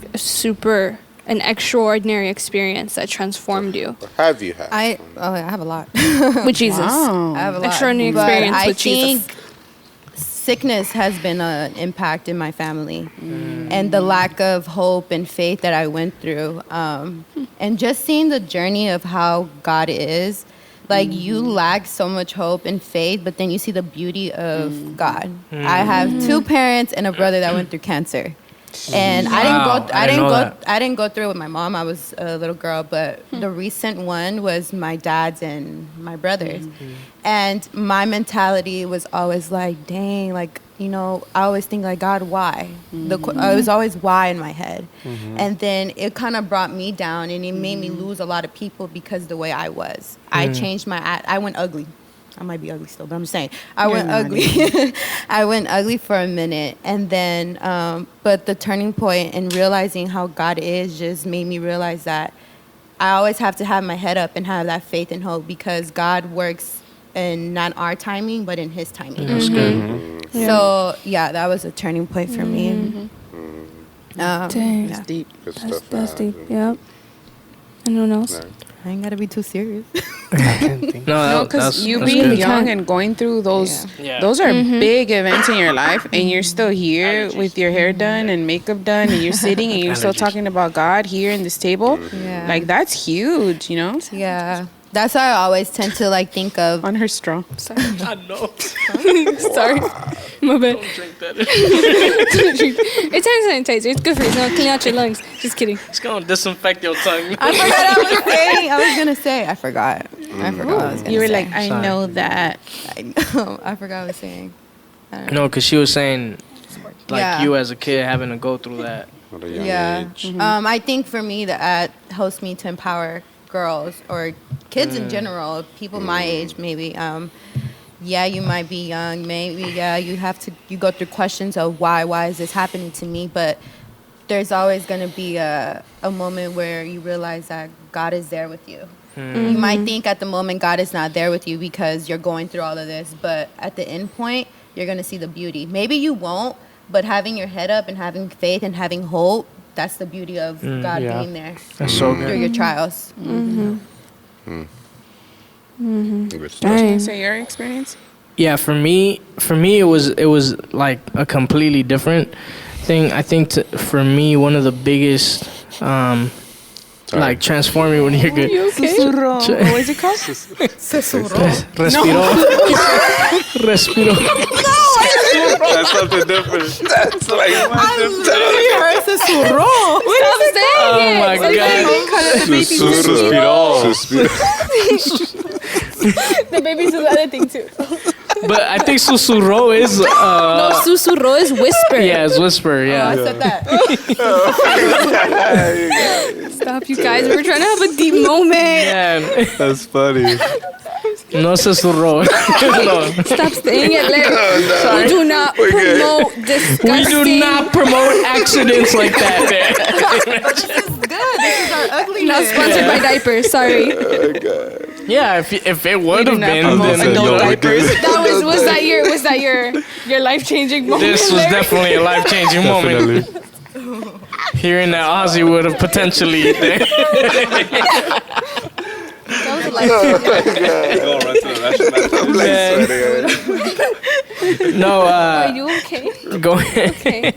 an extraordinary experience that transformed you Have you had? I have a lot. with Jesus? Wow. I have a lot. Extraordinary But experience I with Jesus. think sickness has been an impact in my family, and the lack of hope and faith that I went through, and just seeing the journey of how God is. Like you lack so much hope and faith, but then you see the beauty of God. I have two parents and a brother that went through cancer. And Wow, I I didn't go through it with my mom. I was a little girl, but the recent one was my dad's and my brother's. And my mentality was always like, dang, like, you know, I always think like, God, why? It was always why in my head. And then it kind of brought me down, and it made me lose a lot of people because the way I was. I changed I went ugly. I might be ugly still, but I'm just saying. I went ugly. I went ugly for a minute. And then, but the turning point and realizing how God is just made me realize that I always have to have my head up and have that faith and hope, because God works in not our timing, but in His timing. that's good. So, yeah, that was a turning point for me. Dang. Yeah. Deep. Good That's stuff. deep. Yep. Anyone else? I ain't got to be too serious. No, because you that's being good. young and going through those, Yeah. those are big events in your life, and you're still here with your hair done and makeup done, and you're sitting and you're still Allergies. talking about God here in this table. Yeah. Like that's huge, you know. Yeah. That's why I always tend to like think of On her straw. I know. Sorry. My bad. Drink that. It's hand sanitizer. It's good for you. It's gonna clean out your lungs. Just kidding. It's gonna disinfect your tongue. I forgot I was gonna say. I forgot. I forgot what I was gonna You were say. like, I Sorry. know that. I know. I forgot what I was saying. No, because she was saying, like Yeah. you as a kid having to go through that. At a young Yeah. age. I think for me that helps me to empower girls or kids in general, people my age maybe. Yeah, you might be young, maybe. Yeah, you go through questions of why is this happening to me? But there's always gonna be a moment where you realize that God is there with you. You might think at the moment God is not there with you because you're going through all of this, but at the end point, you're gonna see the beauty. Maybe you won't, but having your head up and having faith and having hope, that's the beauty of God yeah. being there That's so through good. your trials. Good stuff. Can you say your experience? Yeah, for me, it was like a completely different thing. I think for me, one of the biggest, like transforming when you're good. Susurro. What is it called? Respiro. Respiro. That's something different. That's like literally heard susurro. Stop saying Oh it. my god. Suspiro. The babies do the other thing too. But I think susurro is No, susurro is whisper. yeah, it's whisper. I Yeah. said that. Stop, you guys. We're trying to have a deep moment. Yeah. That's funny. No se surró. No. Stop saying it, Larry. We do not promote disgusting. We do not promote accidents like that, man. This is good. This is our ugliness. Not sponsored by diapers. Sorry. Yeah, if it would have been, promote then adult diapers. That was that your life changing moment? this was Larry? definitely a life changing moment. Hearing that Ozzy would have potentially. That was a life changer. No, Are you okay? Okay.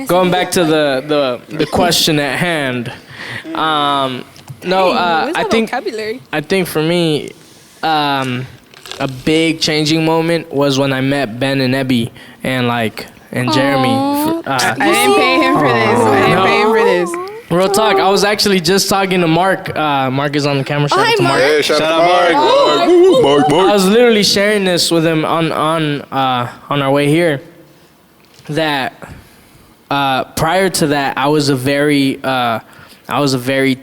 Going back to the question at hand. I think for me, a big changing moment was when I met Ben and Ebby and Jeremy. I didn't pay him for this. I didn't pay him for this. Real talk. I was actually just talking to Mark. Mark is on the camera. Shout out to Mark. Hey, shout out Mark. I was literally sharing this with him on our way here. That prior to that, I was a very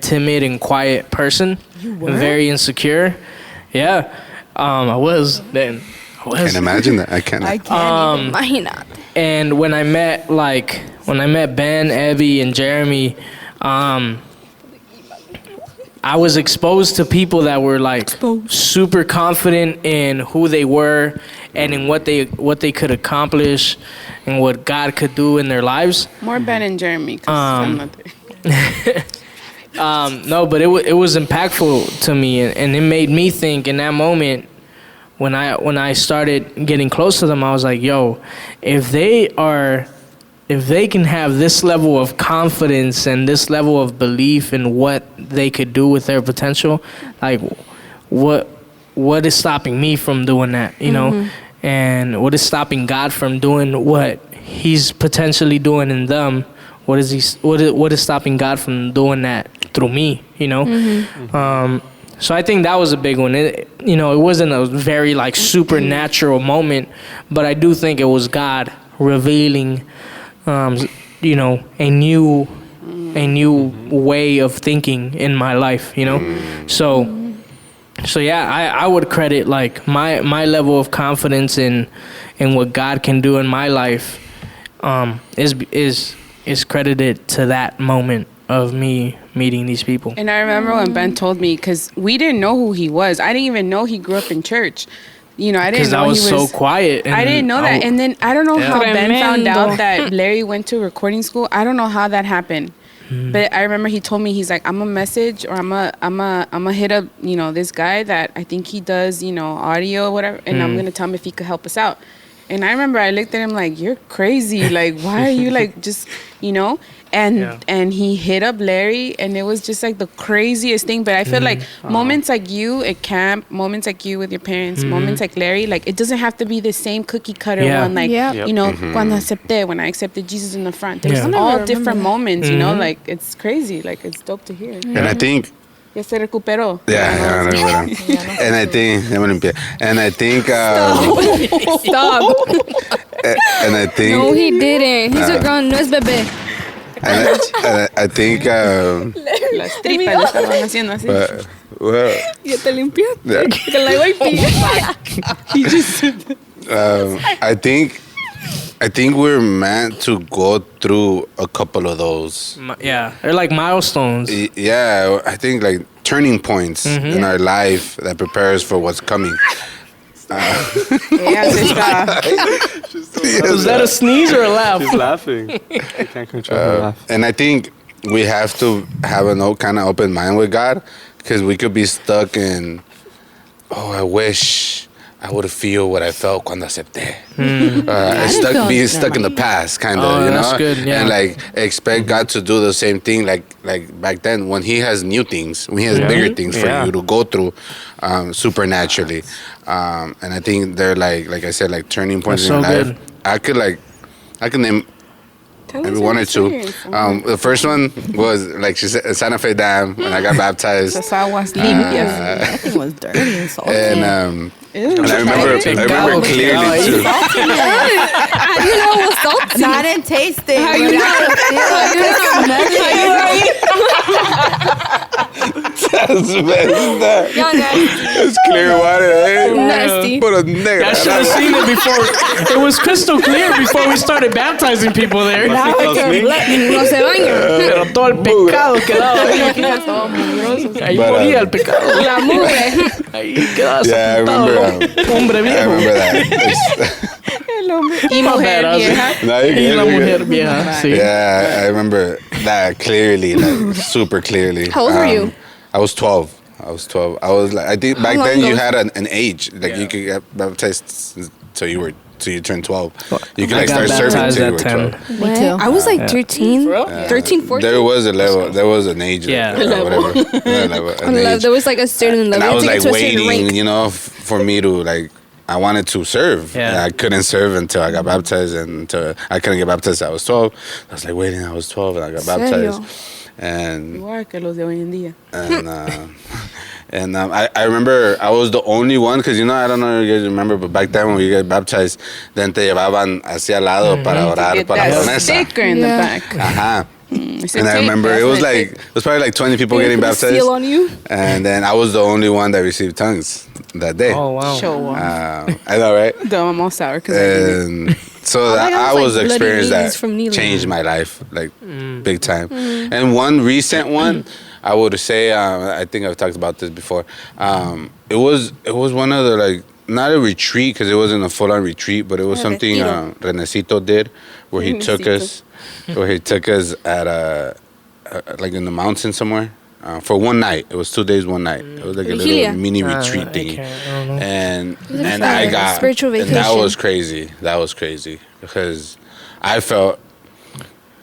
timid and quiet person. You were? Very insecure. Yeah, I was then. I Can't imagine that. I can't. Imagine. And when I met Ben, Evie, and Jeremy, I was exposed to people that were super confident in who they were and in what they could accomplish and what God could do in their lives. More Ben and Jeremy. 'Cause I'm not there. No, but it was impactful to me, and it made me think in that moment. When I started getting close to them, I was like, yo, if they can have this level of confidence and this level of belief in what they could do with their potential, like what is stopping me from doing that, you know? And what is stopping God from doing what he's potentially doing in them? What is stopping God from doing that through me, you know? So I think that was a big one. It wasn't a very supernatural moment, but I do think it was God revealing, a new way of thinking in my life, you know. So yeah, I would credit my level of confidence in what God can do in my life, is credited to that moment of me meeting these people. And I remember when Ben told me, because we didn't know who he was. I didn't even know he grew up in church. You know, I didn't know he was so quiet. I didn't know that. And then I don't know how Ben found out that Larry went to recording school. I don't know how that happened. But I remember he told me, he's like, I'm a message, or I'm a hit up, this guy that I think he does, audio or whatever, and I'm gonna tell him if he could help us out. And I remember I looked at him like, you're crazy. Like, why are you just, and he hit up Larry, and it was just the craziest thing. But I feel like moments like you at camp, moments like you with your parents, moments like Larry, it doesn't have to be the same cookie cutter one. Cuando acepté, when I accepted Jesus in the front. There's all different moments, it's crazy. It's dope to hear. And I think ya se recuperó. Yeah, and I think Stop. And I think No, he didn't. He's a grown, no es bebé. and I think Las tripas le estaban haciendo así. well, Ya te limpiaste. yeah. Que la wipe. He just I think we're meant to go through a couple of those. Yeah, they're like milestones. Yeah, I think turning points in our life that prepares for what's coming. Was that a sneeze or a laugh? She's laughing. I can't control her laugh. And I think we have to have an kind of open mind with God, because we could be stuck in, I wish I would feel what I felt cuando acepté. Being stuck in the past, kind of, you know? That's good, yeah. And expect God to do the same thing like back then, when he has new things, when he has bigger things for you to go through supernaturally. And I think they're like I said, turning points in your life. I could name maybe one or two. The first one was she said, Santa Fe Dam, when I got baptized. Esas aguas limpias. That thing was dirty and salty. And I remember clearly too. How do you know it was salty? No, I didn't taste it. How you know? That's messed up. Y'all nasty. It's clear water, eh? Nasty. Put a nigga. I should have seen it before. It was crystal clear before we started baptizing people there. No se baña. Pero todo el pecado quedaba ahí. Ahí But, moría el pecado. La mugre. Ahí quedaba Yeah, I sepultado. remember. Hombre I viejo. remember that. El hombre. Y mujer Badass. vieja. No, you're Y good, la you're mujer good. vieja, sí. Yeah, I remember that clearly, like super clearly. How old were you? I was 12. I was like, I think back long then you ago? had an age, like you could get baptized till you turned 12. You could I like got start serving baptized till you at were 10. 12. Me too. I was like 13, 13, 14. There was a level, there was an age, Yeah. whatever. An age. There was like a certain level. And I was to like get to a certain waiting, rank. you know, for me to like. I wanted to serve. Yeah. And I couldn't serve until I got baptized, and until I couldn't get baptized until I was 12. I was like waiting. I was 12 and I got baptized. And Igual que los de hoy en día. I remember I was the only one, because, you know, I don't know if you guys remember, but back then when we got baptized, then te llevaban hacia al lado para orar Get para la that promesa. sticker in the Yeah. back. Ajá. It's a And I tape, remember that's it was what like, tape. it was probably like 20 people They getting put a baptized. seal on you. And then I was the only one that received tongues that day. Oh, wow. Show off. I know, right? Though I'm all sour because I did it. And so my that God, I it's like was bloody experience knees that from kneeling. changed my life, like big time. And one recent one, I would say, I think I've talked about this before. It was one of the, like, not a retreat, because it wasn't a full on retreat, but it was something Renecito did, where he took us at like in the mountain somewhere. For one night. It was 2 days, one night. It was like a Vigilia. little mini retreat I thingy. don't know. And I like a got spiritual and that vacation. was crazy. That was crazy because I felt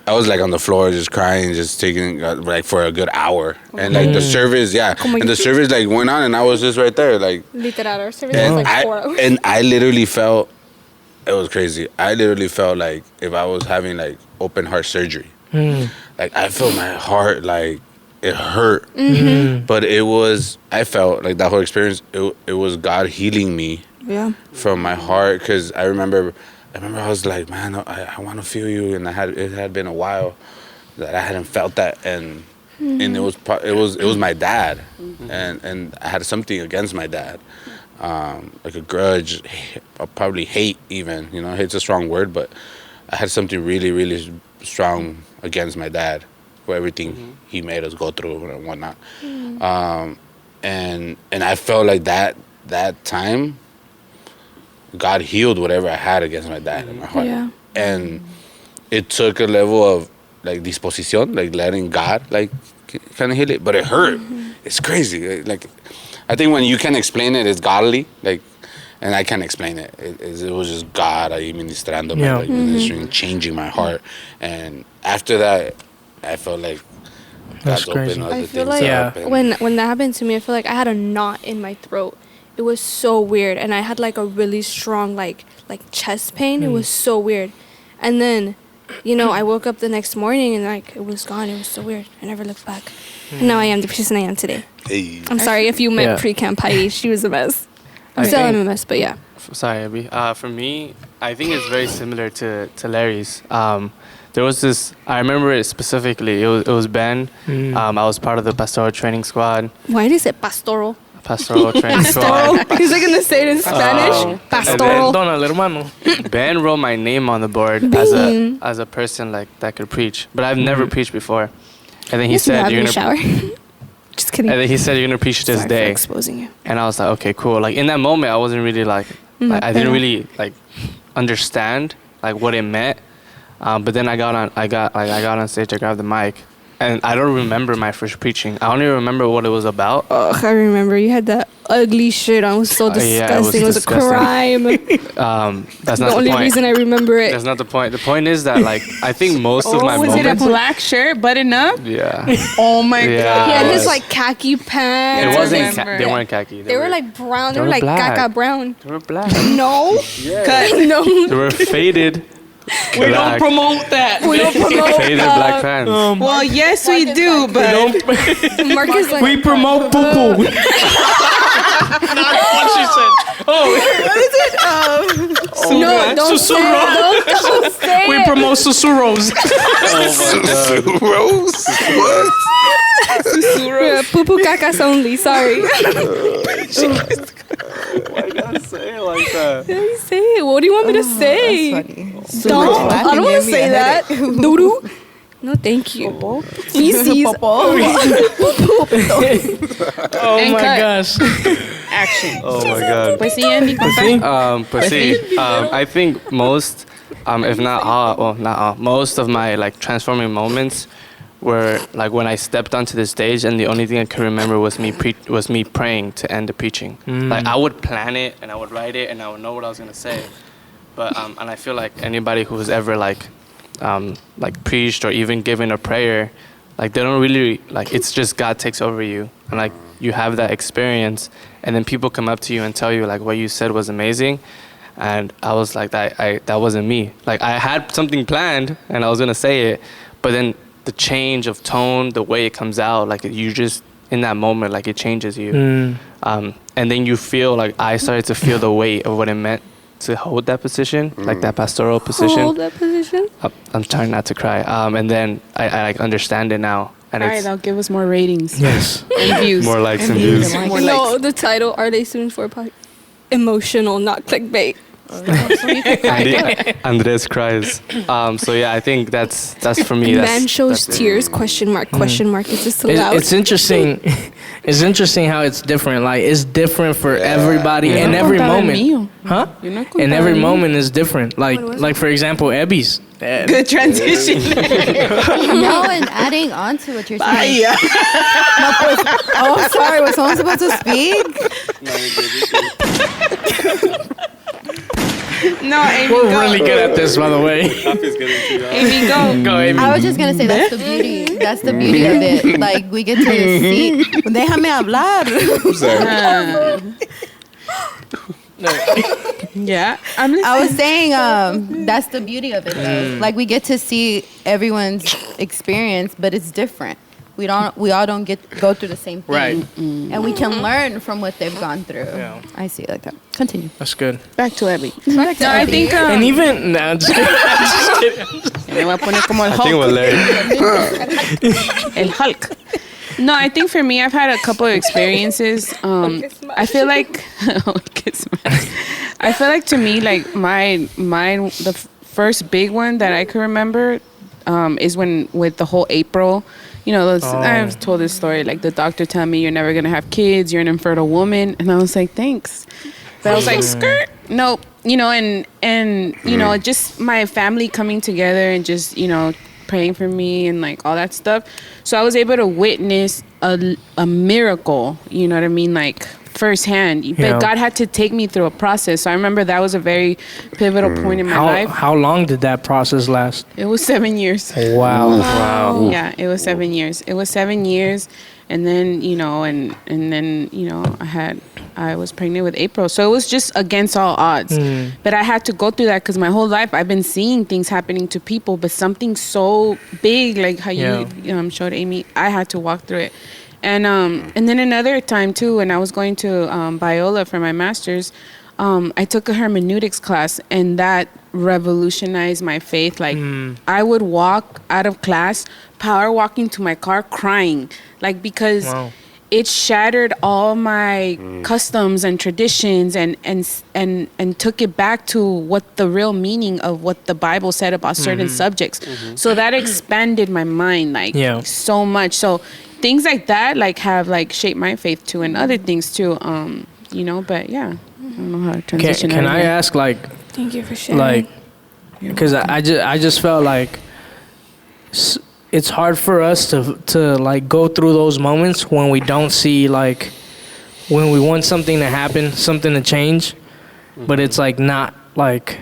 I was like on the floor just crying, just taking like for a good hour. And like the service, Como and the service like went on, and I was just right there, like. Literal, our service And was like 4 hours. I literally felt it was crazy. I literally felt like if I was having like open heart surgery. Like I felt my heart like it hurt, but I felt like that whole experience. It was God healing me from my heart, because I remember I was like, man, I want to feel you, and it had been a while that I hadn't felt that, and it was my dad, and I had something against my dad, like a grudge, probably hate even, you know, hate's a strong word, but I had something really, really strong against my dad for everything he made us go through and whatnot. And I felt like that time, God healed whatever I had against my dad in my heart. Yeah. And it took a level of like disposición, like letting God like kind of heal it, but it hurt. It's crazy. Like I think when you can explain it, it's godly. Like, and I can't explain it. It was just God ministrando, like ministering, changing my heart. And after that, I felt like That's God's crazy. opened other I feel things like up. And when that happened to me, I feel like I had a knot in my throat. It was so weird, and I had like a really strong like chest pain. It was so weird, and then, you know, I woke up the next morning and like it was gone. It was so weird. I never looked back, and now I am the person I am today. hey, I'm sorry if you met Yeah. pre-camp Heidi. She was a mess. I'm I still think- am a mess, but yeah. Sorry, Abby. For me, I think it's very similar to Larry's. There was this, I remember it specifically. It was Ben. I was part of the pastoral training squad. Why do you say pastoral? Pastoral training squad. He's like gonna say it in Spanish. Pastoral. Perdón, hermano. Ben wrote my name on the board as a person like that could preach, but I've never preached before. And then he Yes, you said have you're in the gonna. shower. Just kidding. And then he said you're gonna preach this Sorry for day. exposing you. And I was like, okay, cool. Like in that moment, I wasn't really like I didn't really like understand like what it meant. But then I got on stage, I grabbed the mic, and I don't remember my first preaching. I only remember what it was about. Ugh, I remember you had that ugly shit on. It was so Yeah, it was disgusting. It was a disgusting. crime. That's The not only the point. reason I remember it. That's not the point. The point is that like I think most of my Was it a moments. black shirt, button up? Yeah, Oh my Yeah. god! He had it his was- like khaki pants. it wasn't. remember. They weren't khaki. They were like brown. They were like black. caca brown. They were black. No. Cut. No. They were faded. We don't black, promote that. We don't promote. faded black pants. Well, yes, we do, but Marcus like. We promote poo poo. Not what she said. Oh, No, don't say it. Don't say we it. promote susurros. Rose? What? Yeah, poo poo cacas only. Sorry. Why you gotta say it like that? Let me say it. What do you want me to say? That's funny. Don't. I don't want to say that. Doo-doo. No, thank you. Feces. Oh And my cut. gosh. Action. Oh my god. Pues sí, Andy, Pues sí. But see, I think most, if not all, well, not all, most of my like transforming moments were like when I stepped onto the stage, and the only thing I could remember was me praying to end the preaching. Like I would plan it and I would write it and I would know what I was gonna say, but and I feel like anybody who's ever like preached or even given a prayer, like they don't really like, it's just God takes over you, and like you have that experience, and then people come up to you and tell you like what you said was amazing, and I was like that wasn't me. Like I had something planned and I was gonna say it, but then the change of tone, the way it comes out, like you just in that moment, like it changes you, and then you feel like I started to feel the weight of what it meant to hold that position, like that pastoral position. Hold that position. I'm trying not to cry. And then I like understand it now, and All right, it's that'll give us more ratings Yes. and views. more likes and views. More No, likes. the title, Are They Students for a Emotional, not clickbait. Andy, Andres cries. So yeah, I think that's for me. Man shows that's it. tears, question mark. Is this allowed? It's interesting. It's interesting how it's different. Like it's different for everybody You're in not every contando el moment. mío. Huh? You're not And contando every el mío. moment is different. Like What was like for example, Ebby's. Good transition. No, and adding on to what you're saying. No, pues, oh, sorry. Was someone supposed to speak? No, Amy, We're go. really good at this, by the way. Amy, go. Go, Amy. I was just gonna say that's the beauty. That's the beauty of it. Like we get to see. Déjame hablar. Yeah, I'm listening. I was saying that's the beauty of it. Though. Like we get to see everyone's experience, but it's different. We all don't go through the same thing. Right. And we can learn from what they've gone through. Yeah. I see it like that. Continue. That's good. Back to Abby. Back to No, I Abby. think. And even nah, just kidding. Le voy a poner como el I think Hulk. we'll learn. El Hulk. No, I think for me, I've had a couple of experiences. I feel like, I feel like to me, like the first big one that I can remember is when with the whole April. You know, I've told this story. Like the doctor told me, "You're never gonna have kids. You're an infertile woman," and I was like, "Thanks." But I was like, "Skirt, nope." You know, and you know, just my family coming together and just praying for me and like all that stuff. So I was able to witness a miracle. You know what I mean, like firsthand. Yeah. But God had to take me through a process. So I remember that was a very pivotal point in my life. How long did that process last? It was 7 years. Wow. Wow. Yeah, it was 7 years. It was 7 years, and then I was pregnant with April, so it was just against all odds. But I had to go through that because my whole life I've been seeing things happening to people, but something so big like how you showed Amy, I had to walk through it. And then another time too, when I was going to Biola for my master's, I took a hermeneutics class, and that revolutionized my faith. Like I would walk out of class, power walking to my car, crying, like because it shattered all my customs and traditions, and took it back to what the real meaning of what the Bible said about certain subjects. So that expanded my mind like so much. So things like that like have like shaped my faith too, and other things too. But yeah, I don't know how to transition. Can I ask, like, Thank you for sharing. like, because I just felt like it's hard for us to like go through those moments when we don't see, like, when we want something to happen, something to change, but it's like not like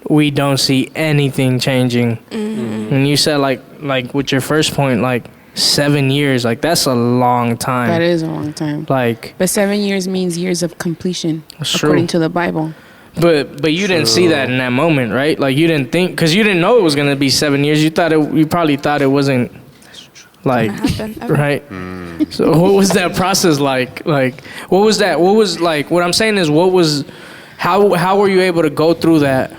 we don't see anything changing. And you said like with your first point, like 7 years, like that's a long time. That is a long time. Like, But 7 years means years of completion, That's according true. to the Bible. but you didn't see that in that moment, right? Like you didn't think, because you didn't know it was gonna be 7 years. You probably thought it wasn't like right. So what was that process like? Like what was that? What was like? What I'm saying is, what was how were you able to go through that?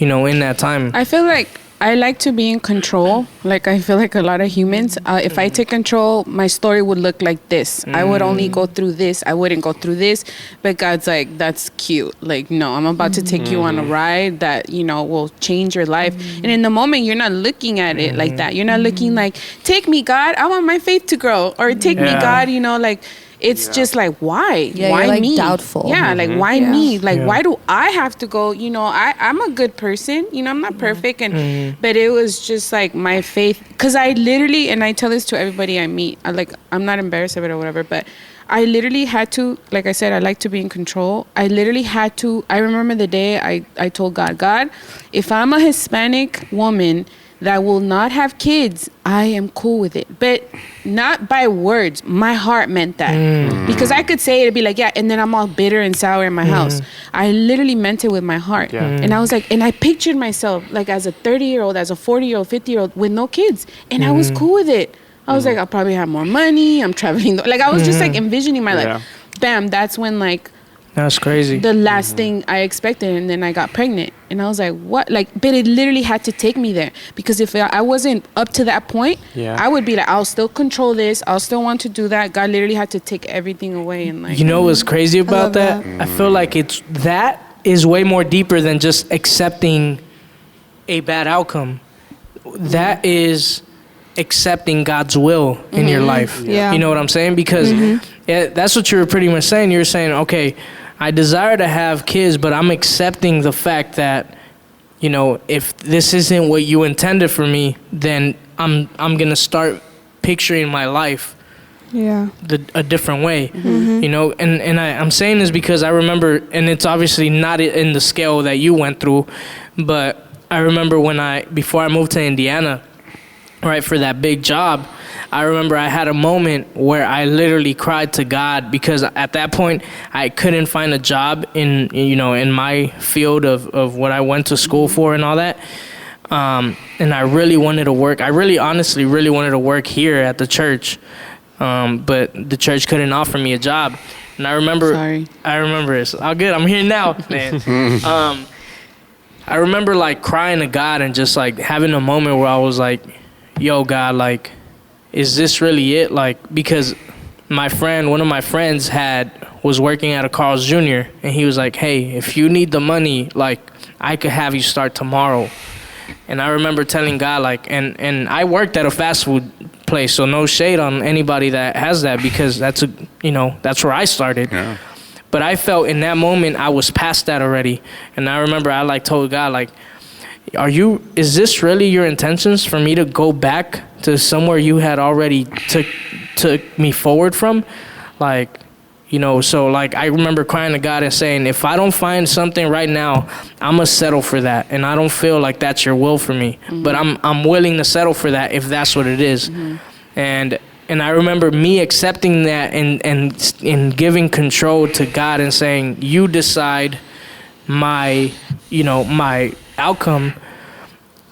In that time. I feel like I like to be in control. Like, I feel like a lot of humans, if I take control, my story would look like this. I would only go through this. I wouldn't go through this. But God's like, that's cute. Like, no, I'm about to take you on a ride that, you know, will change your life. And in the moment, you're not looking at it like that. You're not looking like, take me, God. I want my faith to grow. Or take me, God, you know, like, it's just like, why? Yeah, why you're like me? doubtful. Yeah, like, why me? Like, why do I have to go? You know, I'm a good person. You know, I'm not perfect. But it was just like my faith. Because I literally, and I tell this to everybody I meet, I'm not embarrassed of it or whatever, but I literally had to, like I said, I like to be in control. I literally had to, I remember the day I told God, if I'm a Hispanic woman that will not have kids, I am cool with it. But not by words. My heart meant that. Because I could say it and be like, yeah, and then I'm all bitter and sour in my house. I literally meant it with my heart. Yeah. And I was like, and I pictured myself like as a 30-year-old, as a 40-year-old, 50-year-old with no kids. And I was cool with it. I was like, I'll probably have more money. I'm traveling. Like, I was just like envisioning my life. Bam, that's when like, that's crazy. The last thing I expected, and then I got pregnant, and I was like, "What?" Like, but it literally had to take me there because if I wasn't up to that point, I would be like, "I'll still control this. I'll still want to do that." God literally had to take everything away, and like, you know what's crazy about that? I feel like that is way more deeper than just accepting a bad outcome. That is accepting God's will in your life. Yeah. You know what I'm saying? Because that's what you were pretty much saying. You were saying, okay, I desire to have kids, but I'm accepting the fact that, you know, if this isn't what you intended for me, then I'm going to start picturing my life a different way, you know? And I'm saying this because I remember, and it's obviously not in the scale that you went through, but I remember before I moved to Indiana, right, for that big job, I remember I had a moment where I literally cried to God because at that point I couldn't find a job in my field of what I went to school for and all that. And I really wanted to work. I really honestly really wanted to work here at the church. But the church couldn't offer me a job. And I remember it's all good. I'm here now, man. I remember like crying to God and just like having a moment where I was like, yo, God, like, is this really it? Like, because one of my friends was working at a Carl's Jr. and he was like, hey, if you need the money, like, I could have you start tomorrow. And I remember telling God, like, and I worked at a fast food place, so no shade on anybody that has that because that's where I started. Yeah. But I felt in that moment I was past that already. And I remember I like told God, like, is this really your intentions for me to go back to somewhere you had already took me forward from? Like, you know, so like I remember crying to God and saying, if I don't find something right now, I'm gonna settle for that. And I don't feel like that's your will for me, but I'm willing to settle for that if that's what it is. And I remember me accepting that and giving control to God and saying, you decide my outcome,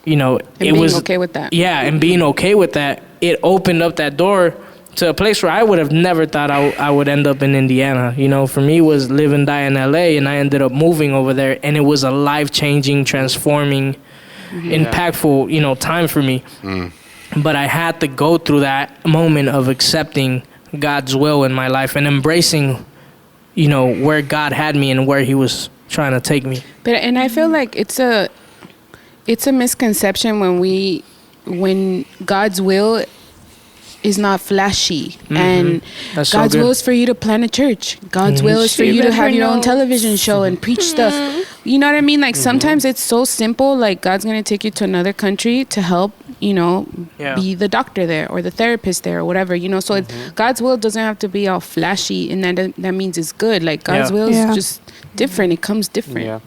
you know, and being okay with that. Yeah, and being okay with that, it opened up that door to a place where I would have never thought I would end up in Indiana. You know, for me, it was live and die in LA, and I ended up moving over there, and it was a life-changing, transforming, impactful, you know, time for me. But I had to go through that moment of accepting God's will in my life and embracing, you know, where God had me and where he was trying to take me. And I feel like it's a misconception when God's will is not flashy and That's God's so will is for you to plant a church. God's will is for you to have your own television show and preach stuff. You know what I mean? Like sometimes it's so simple. Like God's gonna take you to another country to help, you know, be the doctor there or the therapist there or whatever. You know, so God's will doesn't have to be all flashy, and that means it's good. Like God's will is just different. It comes different.